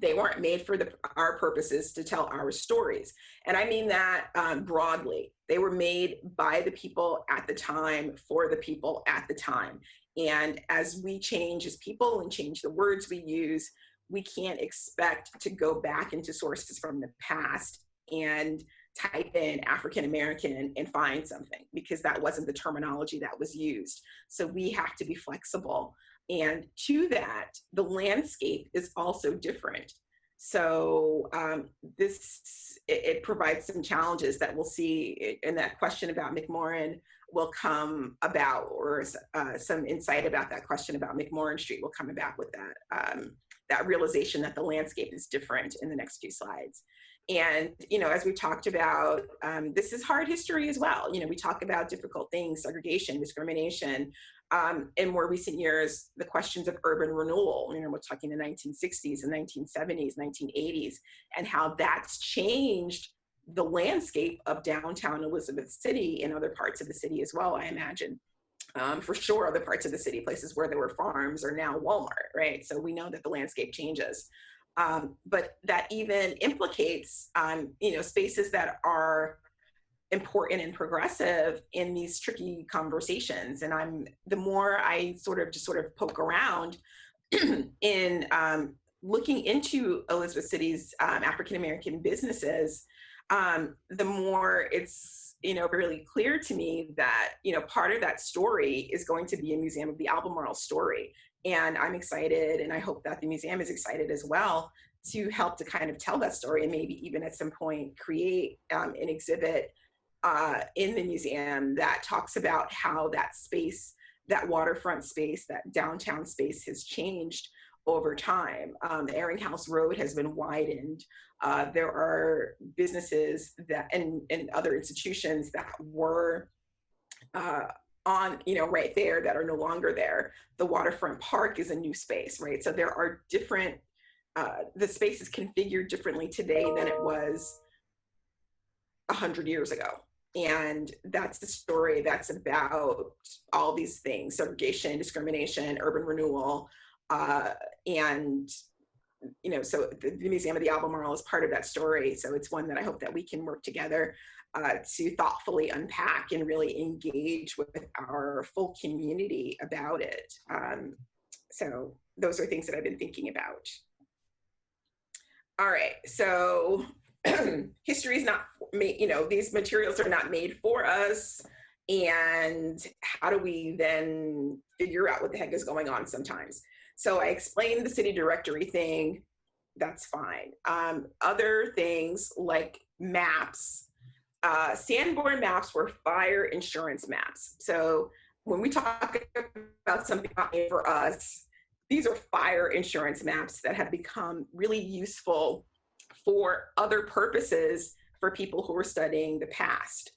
They weren't made for our purposes to tell our stories. And I mean that broadly. They were made by the people at the time, for the people at the time. And as we change as people and change the words we use, we can't expect to go back into sources from the past and type in African American and find something, because that wasn't the terminology that was used. So we have to be flexible. And to that, the landscape is also different. So it provides some challenges that we'll see, and that question about McMorran will come about, or some insight about that question about McMorran Street will come about with that realization that the landscape is different in the next few slides. And, as we talked about, this is hard history as well. We talk about difficult things, segregation, discrimination. In more recent years, the questions of urban renewal, we're talking the 1960s and 1970s, 1980s, and how that's changed the landscape of downtown Elizabeth City and other parts of the city as well, I imagine. For sure, other parts of the city, places where there were farms, are now Walmart, right? So we know that the landscape changes. But that even implicates, spaces that are important and progressive in these tricky conversations. And the more I sort of poke around in looking into Elizabeth City's African-American businesses, the more it's, really clear to me that, part of that story is going to be a museum of the Albemarle story. And I'm excited, and I hope that the museum is excited as well, to help to kind of tell that story, and maybe even at some point create an exhibit in the museum that talks about how that space, that waterfront space, that downtown space has changed over time. The Eringhouse Road has been widened. There are businesses that and other institutions that were on, right there, that are no longer there. The waterfront park is a new space, right? So there are different, the space is configured differently today than it was 100 years ago. And that's the story that's about all these things: segregation, discrimination, urban renewal, and so the Museum of the Albemarle is part of that story. So it's one that I hope that we can work together to thoughtfully unpack and really engage with our full community about it. So those are things that I've been thinking about. All right, so history is not made, these materials are not made for us. And how do we then figure out what the heck is going on sometimes? So I explained the city directory thing, that's fine. Other things like maps, Sanborn maps were fire insurance maps. So when we talk about something for us, these are fire insurance maps that have become really useful for other purposes for people who are studying the past.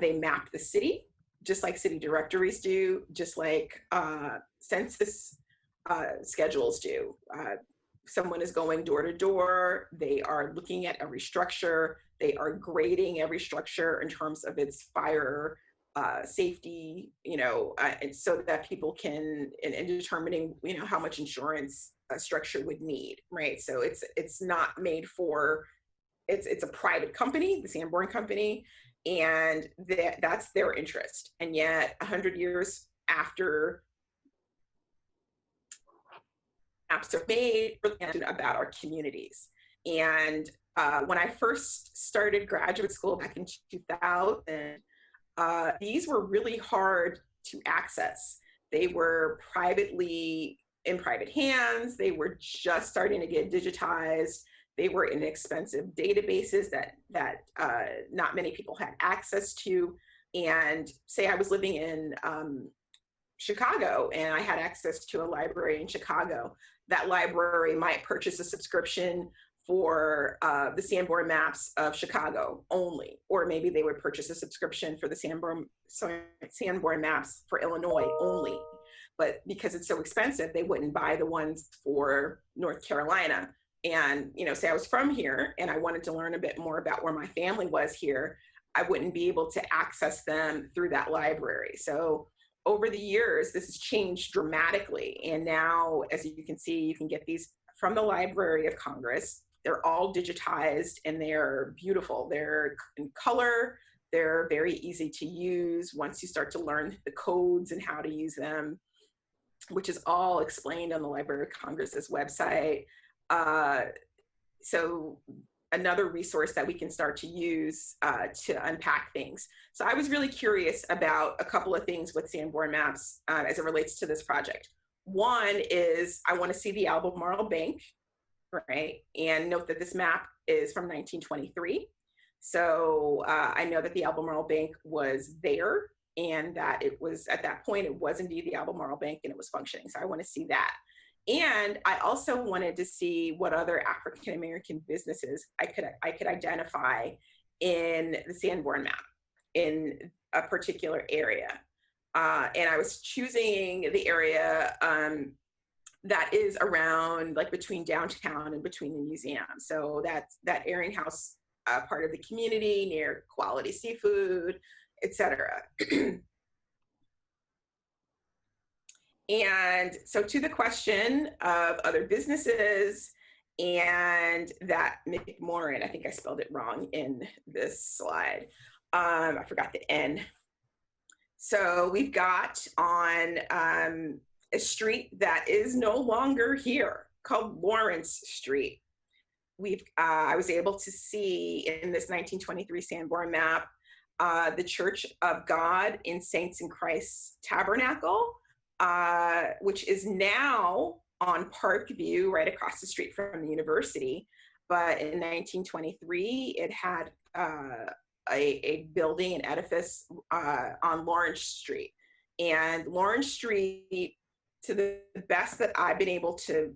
They map the city, just like city directories do, just like census schedules do. Someone is going door to door, they are looking at every structure, they are grading every structure in terms of its fire safety, and so that people can, in determining, how much insurance a structure would need, right? So it's not made for, it's a private company, the Sanborn Company, and that's their interest. And yet 100 years after maps are made, about our communities. And when I first started graduate school back in 2000, these were really hard to access. They were in private hands. They were just starting to get digitized. They were in expensive databases that not many people had access to. And say I was living in Chicago and I had access to a library in Chicago, that library might purchase a subscription for the Sanborn maps of Chicago only, or maybe they would purchase a subscription for the Sanborn maps for Illinois only. But because it's so expensive, they wouldn't buy the ones for North Carolina. And, say I was from here and I wanted to learn a bit more about where my family was here, I wouldn't be able to access them through that library. So over the years, this has changed dramatically. And now, as you can see, you can get these from the Library of Congress. They're all digitized and they're beautiful. They're in color. They're very easy to use once you start to learn the codes and how to use them, which is all explained on the Library of Congress's website. So another resource that we can start to use to unpack things. So I was really curious about a couple of things with Sanborn maps as it relates to this project. One is I want to see the Albemarle Bank, right? And note that this map is from 1923. So I know that the Albemarle Bank was there and that it was, at that point, it was indeed the Albemarle Bank and it was functioning. So I want to see that. And I also wanted to see what other African-American businesses I could identify in the Sanborn map in a particular area. And I was choosing the area that is around, like between downtown and between the museum. So that's that Airing House part of the community near quality seafood, etc. And so to the question of other businesses and that McMorrin, I think I spelled it wrong in this slide. I forgot the N. So we've got on a street that is no longer here called Lawrence Street. I was able to see in this 1923 Sanborn map the Church of God in Saints in Christ Tabernacle, which is now on Parkview, right across the street from the university. But in 1923, it had a building, an edifice on Lawrence Street. And Lawrence Street, to the best that I've been able to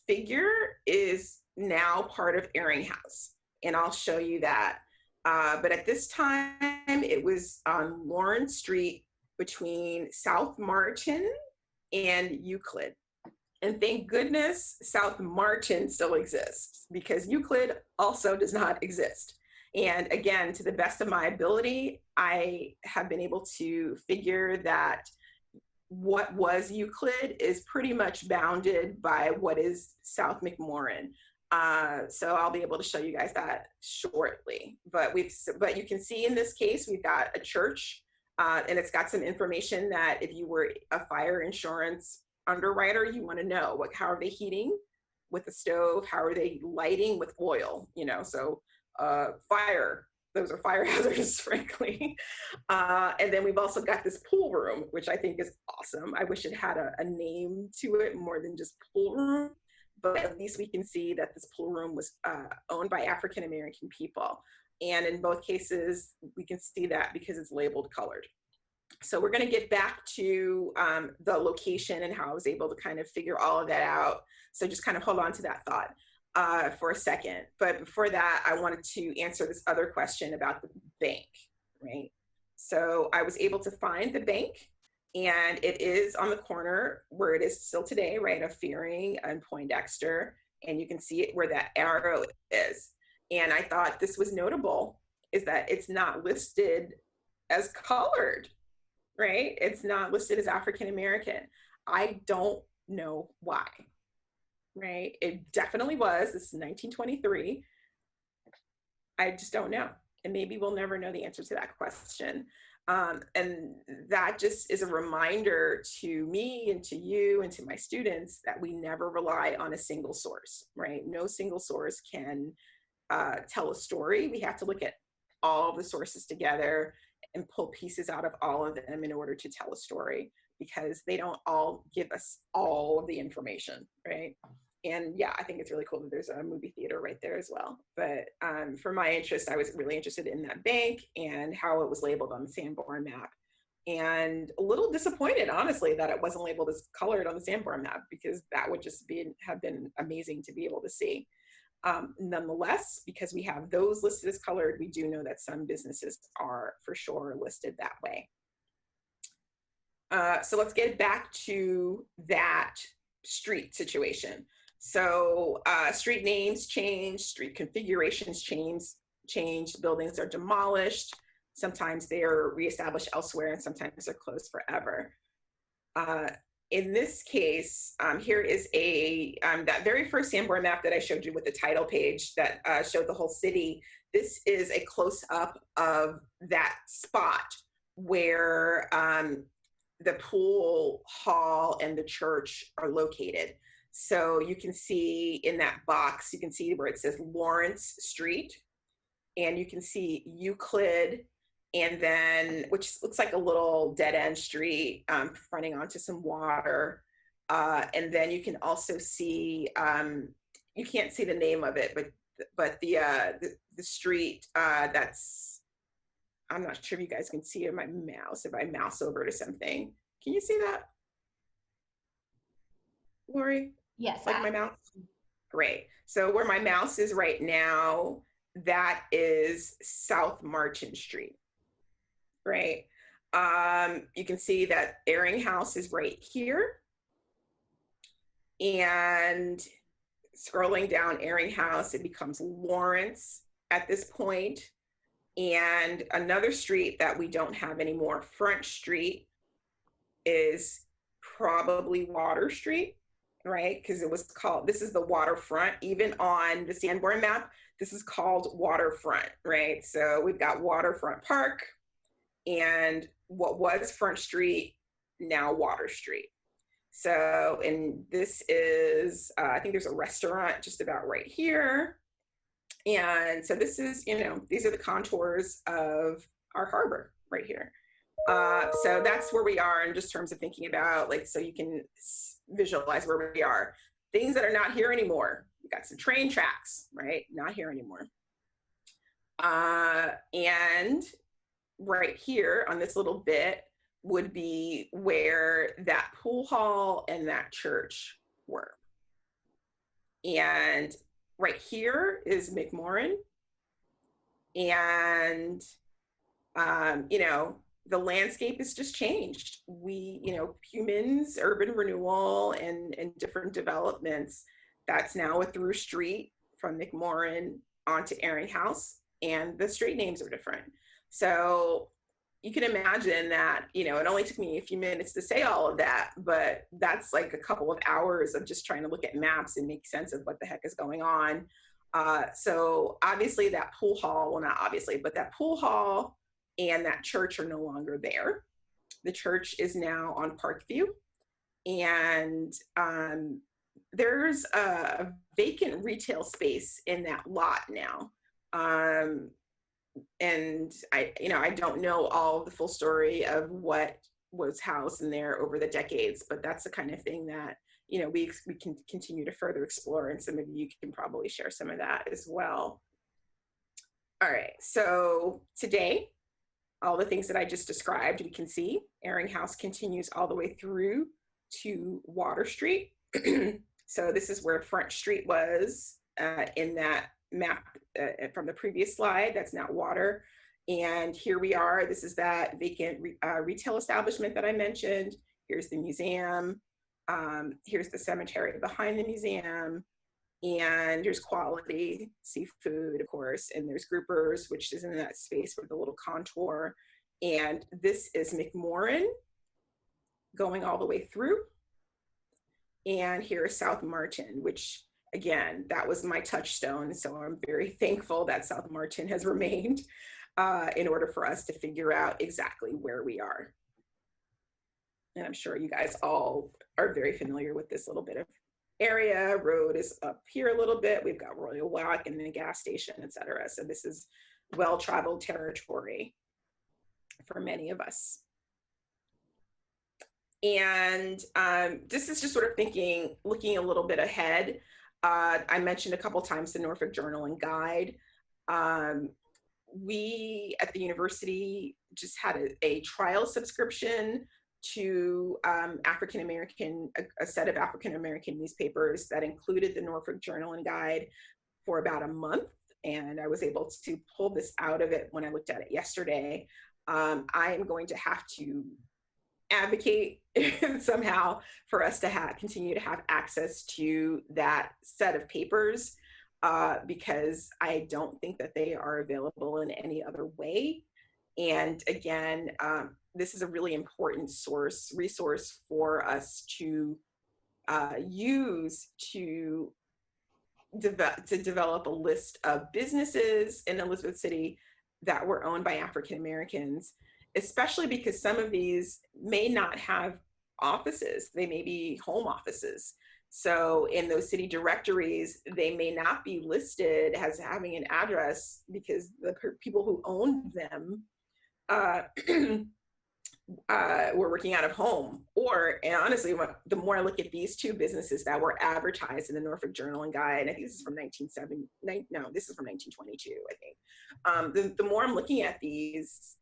figure, is now part of Airing House. And I'll show you that. But at this time, it was on Lawrence Street between South Martin and Euclid. And thank goodness South Martin still exists, because Euclid also does not exist. And again, to the best of my ability, I have been able to figure that what was Euclid is pretty much bounded by what is South McMorran. So I'll be able to show you guys that shortly. But you can see in this case, we've got a church, and it's got some information that if you were a fire insurance underwriter, you want to know how are they heating with a stove? How are they lighting with oil? So fire. Those are fire hazards, frankly. And then we've also got this pool room, which I think is awesome. I wish it had a name to it more than just pool room, but at least we can see that this pool room was owned by African-American people. And in both cases, we can see that because it's labeled colored. So we're gonna get back to the location and how I was able to kind of figure all of that out. So just kind of hold on to that thought for a second. But before that, I wanted to answer this other question about the bank, right? So I was able to find the bank, and it is on the corner where it is still today, right, of Fearing and Poindexter, and you can see it where that arrow is. And I thought this was notable, is that it's not listed as colored, right? It's not listed as African American. I don't know why. Right? It definitely was. This is 1923. I just don't know. And maybe we'll never know the answer to that question. And that just is a reminder to me and to you and to my students that we never rely on a single source, right? No single source can tell a story. We have to look at all the sources together and pull pieces out of all of them in order to tell a story, because they don't all give us all of the information, right? And yeah, I think it's really cool that there's a movie theater right there as well. But for my interest, I was really interested in that bank and how it was labeled on the Sanborn map. And a little disappointed, honestly, that it wasn't labeled as colored on the Sanborn map, because that would just have been amazing to be able to see. Nonetheless, because we have those listed as colored, we do know that some businesses are for sure listed that way. So let's get back to that street situation. So street names change, street configurations change, buildings are demolished. Sometimes they are reestablished elsewhere, and sometimes they're closed forever. In this case, here is that very first Sanborn map that I showed you with the title page that showed the whole city. This is a close-up of that spot where the pool hall and the church are located. So you can see in that box, you can see where it says Lawrence Street, and you can see Euclid, and then, which looks like a little dead end street fronting onto some water. And then you can also see, you can't see the name of it, but the street that's, I'm not sure if you guys can see it in my mouse, if I mouse over to something. Can you see that, Lori? Yes. Like my mouse? Great. So where my mouse is right now, that is South Marchant Street, right? You can see that Airing House is right here. And scrolling down Airing House, it becomes Lawrence at this point. And another street that we don't have anymore, Front Street, is probably Water Street, right? Because it was called, this is the waterfront. Even on the Sanborn map, this is called Waterfront, right? So we've got Waterfront Park and what was Front Street, now Water Street. So, and this is, I think there's a restaurant just about right here. And so this is, you know, these are the contours of our harbor right here. So that's where we are in just terms of thinking about, like, so you can visualize where we are. Things that are not here anymore. We got some train tracks, right? Not here anymore. And right here on this little bit would be where that pool hall and that church were. And right here is McMorran. And, you know, the landscape has just changed. We, you know, humans, urban renewal, and different developments, that's now a through street from McMorran onto Airing House, and the street names are different. So, you can imagine that, you know, it only took me a few minutes to say all of that, but that's like a couple of hours of just trying to look at maps and make sense of what the heck is going on. So obviously that pool hall, well, not obviously, but that pool hall and that church are no longer there. The church is now on Parkview, and there's a vacant retail space in that lot now. And I don't know all the full story of what was housed in there over the decades, but that's the kind of thing that, you know, we can continue to further explore, and some of you can probably share some of that as well. All right, so today, all the things that I just described, we can see Airing House continues all the way through to Water Street. So this is where Front Street was in that map from the previous slide. That's now Water. And here we are. This is that vacant retail establishment that I mentioned. Here's the museum. Here's the cemetery behind the museum. And there's Quality Seafood, of course, and there's Groupers, which is in that space with the little contour. And this is McMorran going all the way through. And here is South Martin, which, again, that was my touchstone. So I'm very thankful that South Martin has remained in order for us to figure out exactly where we are. And I'm sure you guys all are very familiar with this little bit of area. Road is up here a little bit. We've got Royal Walk and the gas station, etc. So this is well-traveled territory for many of us. And this is just sort of looking a little bit ahead. I mentioned a couple times the Norfolk Journal and Guide. We at the university just had a trial subscription to a set of African-American newspapers that included the Norfolk Journal and Guide for about a month. And I was able to pull this out of it when I looked at it yesterday. I am going to have to advocate somehow for us to continue to have access to that set of papers because I don't think that they are available in any other way. And again, this is a really important resource for us to use to develop a list of businesses in Elizabeth City that were owned by African Americans, especially because some of these may not have offices. They may be home offices. So in those city directories, they may not be listed as having an address because the people who owned them were working out of home. And honestly, the more I look at these two businesses that were advertised in the Norfolk Journal and Guide, and I think this is from 1970, no, this is from 1922, I think. The more I'm looking at these,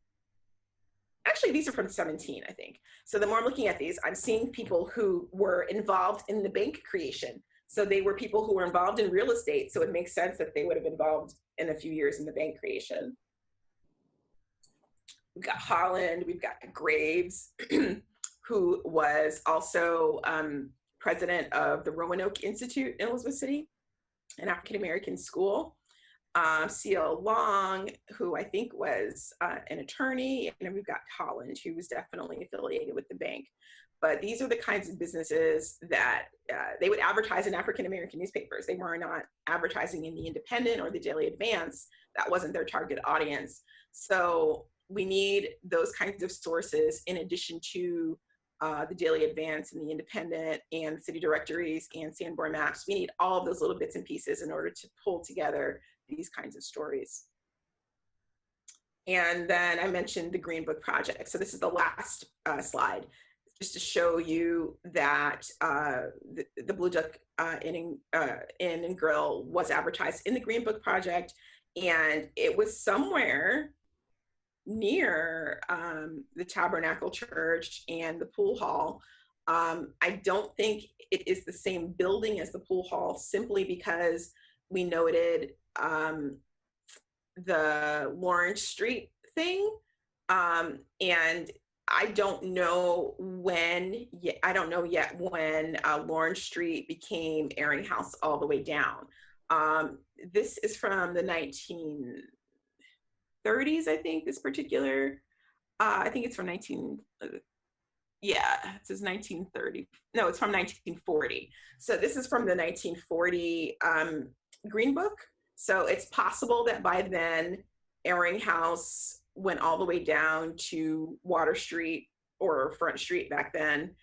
actually these are from 17, I think. So the more I'm looking at these, I'm seeing people who were involved in the bank creation. So they were people who were involved in real estate. So it makes sense that they would have been involved in a few years in the bank creation. We've got Holland, we've got Graves, who was also president of the Roanoke Institute in Elizabeth City, an African-American school. C.L. Long, who I think was an attorney, and then we've got Holland, who was definitely affiliated with the bank. But these are the kinds of businesses that they would advertise in African-American newspapers. They were not advertising in the Independent or the Daily Advance. That wasn't their target audience. So we need those kinds of sources in addition to the Daily Advance and the Independent and city directories and Sanborn maps. We need all of those little bits and pieces in order to pull together these kinds of stories. And then I mentioned the Green Book Project. So this is the last slide, just to show you that the Blue Duck Inn and Grill was advertised in the Green Book Project, and it was somewhere near the Tabernacle Church and the pool hall. I don't think it is the same building as the pool hall, simply because we noted the Lawrence Street thing, and I don't know yet when Lawrence Street became Airing House all the way down. This is from the 1930s, I think, this particular I think it's from yeah, it says 1930. No, it's from 1940. So this is from the 1940 Green Book. So it's possible that by then Airing House went all the way down to Water Street or Front Street back then.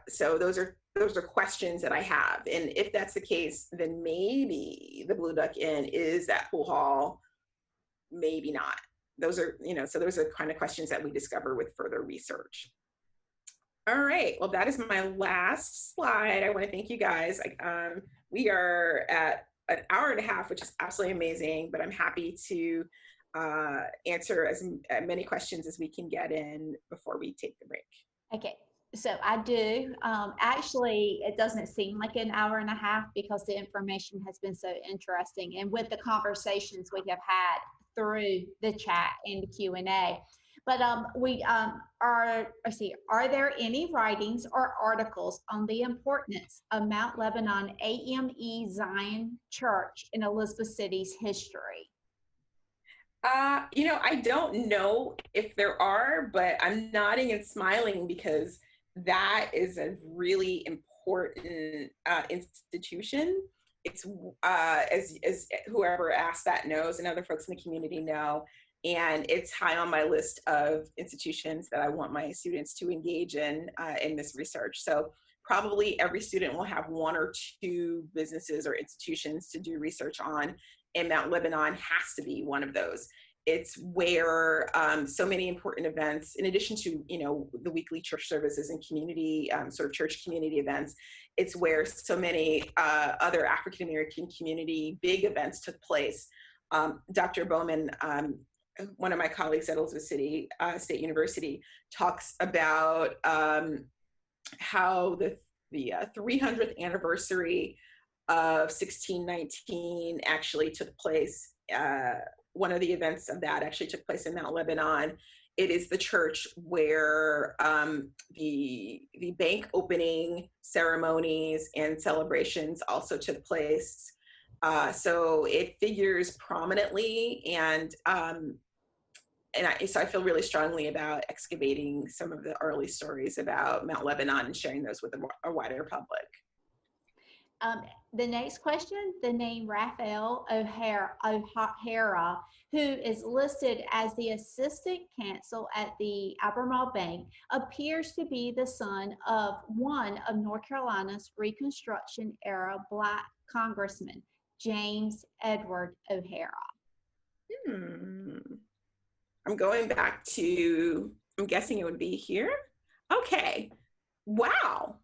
So those are questions that I have. And if that's the case, then maybe the Blue Duck Inn is that pool hall, maybe not. Those are, so those are kind of questions that we discover with further research. All right, well, that is my last slide. I want to thank you guys. We are at an hour and a half, which is absolutely amazing, but I'm happy to answer as many questions as we can get in before we take the break. Okay, so I do. Actually, it doesn't seem like an hour and a half because the information has been so interesting, and with the conversations we have had through the chat and the Q&A. But are there any writings or articles on the importance of Mount Lebanon AME Zion Church in Elizabeth City's history? I don't know if there are, but I'm nodding and smiling because that is a really important institution. It's as whoever asked that knows, and other folks in the community know, and it's high on my list of institutions that I want my students to engage in this research. So probably every student will have one or two businesses or institutions to do research on, and Mount Lebanon has to be one of those. It's where so many important events, in addition to the weekly church services and community sort of church community events, it's where so many other African American community big events took place. Dr. Bowman, one of my colleagues at Elizabeth City State University, talks about how the 300th anniversary of 1619 actually took place. One of the events of that actually took place in Mount Lebanon. It is the church where the bank opening ceremonies and celebrations also took place. So it figures prominently, and so I feel really strongly about excavating some of the early stories about Mount Lebanon and sharing those with a wider public. The next question, the name Raphael O'Hara, who is listed as the assistant counsel at the Albemarle Bank, appears to be the son of one of North Carolina's Reconstruction era Black congressman, James Edward O'Hara. I'm going back to, I'm guessing it would be here. Okay. Wow.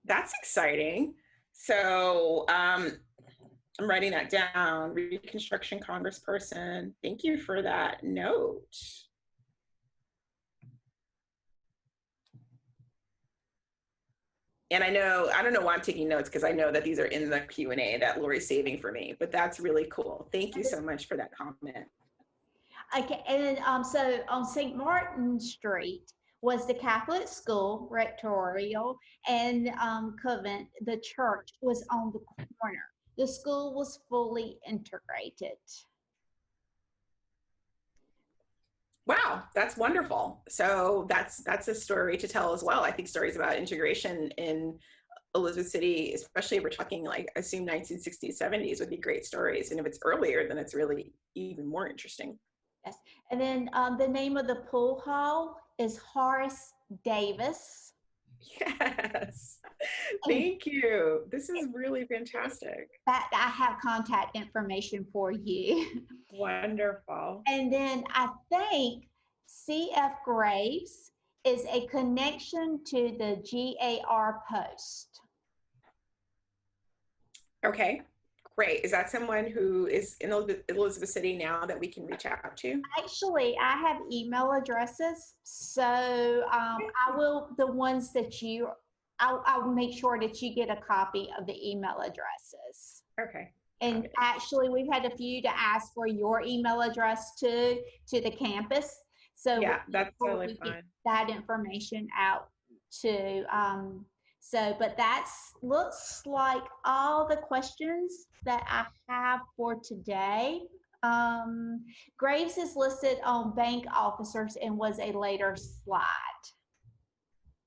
That's exciting. So I'm writing that down. Reconstruction congressperson. Thank you for that note. And I don't know why I'm taking notes, because I know that these are in the Q&A that Lori's saving for me, but that's really cool. Thank you so much for that comment. Okay, and so on St. Martin Street was the Catholic school, rectorial, and convent. The church was on the corner. The school was fully integrated. Wow, that's wonderful. So that's a story to tell as well. I think stories about integration in Elizabeth City, especially if we're talking like, I assume 1960s, 70s, would be great stories. And if it's earlier, then it's really even more interesting. Yes, and then the name of the pool hall is Horace Davis. Yes, thank you. This is really fantastic. That I have contact information for you. Wonderful. And then I think C.F. Graves is a connection to the GAR Post. Okay, great. Is that someone who is in Elizabeth City now that we can reach out to? Actually, I have email addresses, so I will, the ones that I'll make sure that you get a copy of the email addresses. Okay. And actually, we've had a few to ask for your email address to the campus. So yeah, that's totally fine. That information out to but that's looks like all the questions that I have for today. Graves is listed on bank officers and was a later slide.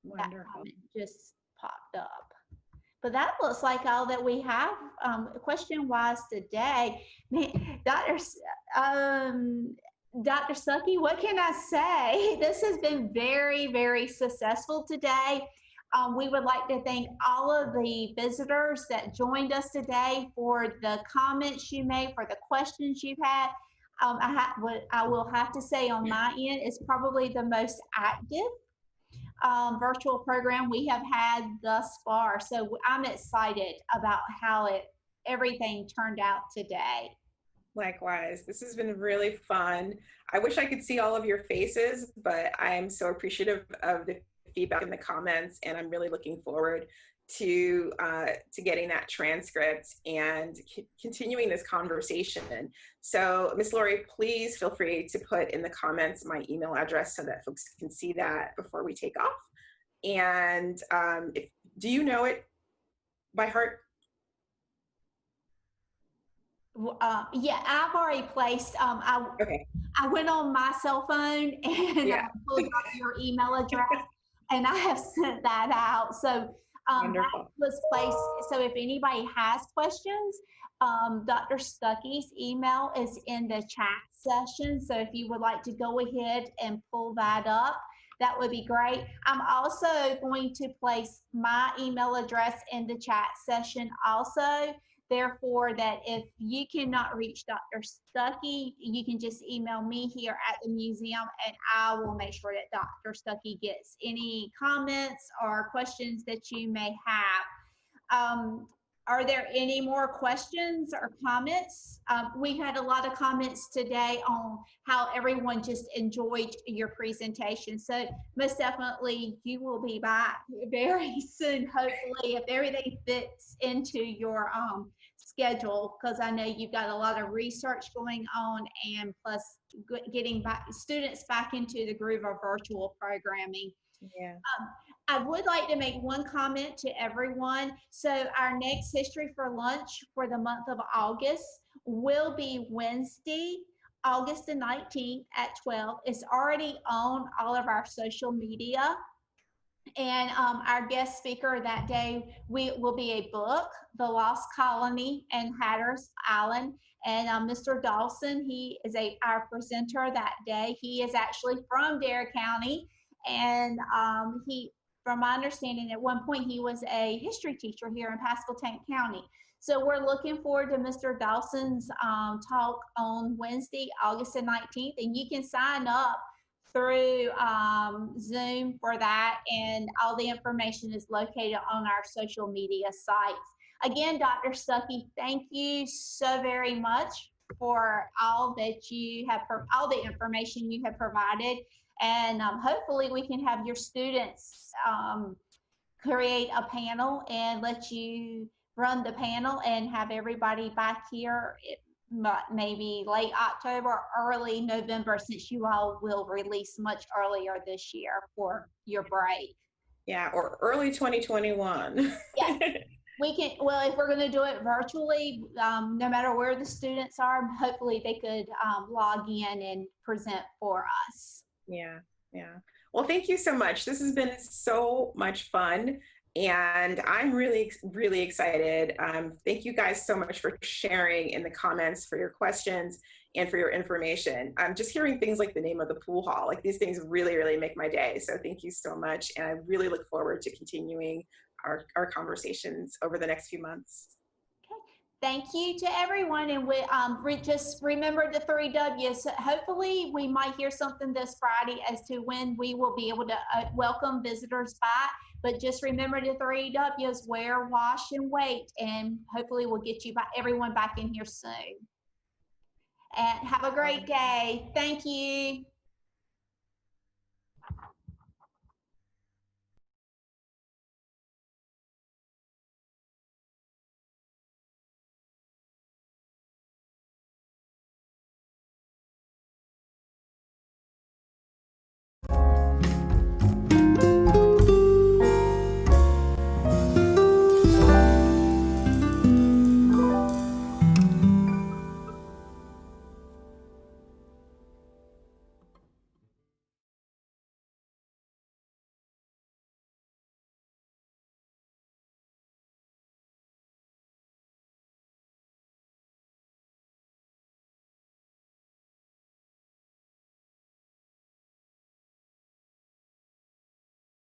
That Wonderful. comment just popped up. But that looks like all that we have question-wise today. Man, Dr. Stuckey, what can I say? This has been very, very successful today. We would like to thank all of the visitors that joined us today for the comments you made, for the questions you've had. What I will have to say on my end is probably the most active virtual program we have had thus far. So I'm excited about how everything turned out today. Likewise, this has been really fun. I wish I could see all of your faces, but I am so appreciative of the feedback in the comments, and I'm really looking forward to getting that transcript and continuing this conversation. So, Ms. Lori, please feel free to put in the comments my email address so that folks can see that before we take off. And do you know it by heart? Yeah, I've already placed. Okay. I went on my cell phone and Yeah. pulled up your email address, and I have sent that out. So that was placed. So if anybody has questions, Dr. Stuckey's email is in the chat session. So if you would like to go ahead and pull that up, that would be great. I'm also going to place my email address in the chat session also. Therefore, that if you cannot reach Dr. Stuckey, you can just email me here at the museum, and I will make sure that Dr. Stuckey gets any comments or questions that you may have. Are there any more questions or comments? We had a lot of comments today on how everyone just enjoyed your presentation. So most definitely you will be back very soon, hopefully, if everything fits into your schedule, because I know you've got a lot of research going on, and plus getting back students back into the groove of virtual programming. Yeah. I would like to make one comment to everyone. So our next History for Lunch for the month of August will be Wednesday, August the 19th at 12. It's already on all of our social media. And our guest speaker that day will be a book, The Lost Colony and Hatteras Island. And Mr. Dawson, he is our presenter that day. He is actually from Dare County. And from my understanding, at one point, he was a history teacher here in Pasquotank County. So we're looking forward to Mr. Dawson's talk on Wednesday, August the 19th. And you can sign up through Zoom for that, and all the information is located on our social media sites. Again, Dr. Stuckey, thank you so very much for all that you have, all the information you have provided, and hopefully we can have your students create a panel and let you run the panel and have everybody back here maybe late October, early November, since you all will release much earlier this year for your break. Yeah, or early 2021. Yeah, we can. Well, if we're going to do it virtually, no matter where the students are, hopefully they could log in and present for us. Yeah, yeah. Well, thank you so much. This has been so much fun. And I'm really, really excited. Thank you guys so much for sharing in the comments, for your questions, and for your information. Just hearing things like the name of the pool hall, like these things really, really make my day. So thank you so much. And I really look forward to continuing our conversations over the next few months. Thank you to everyone, and we just remember the 3 W's. Hopefully we might hear something this Friday as to when we will be able to welcome visitors back, but just remember the 3 W's: wear, wash, and wait, and hopefully we'll get you everyone back in here soon. And have a great day. Thank you.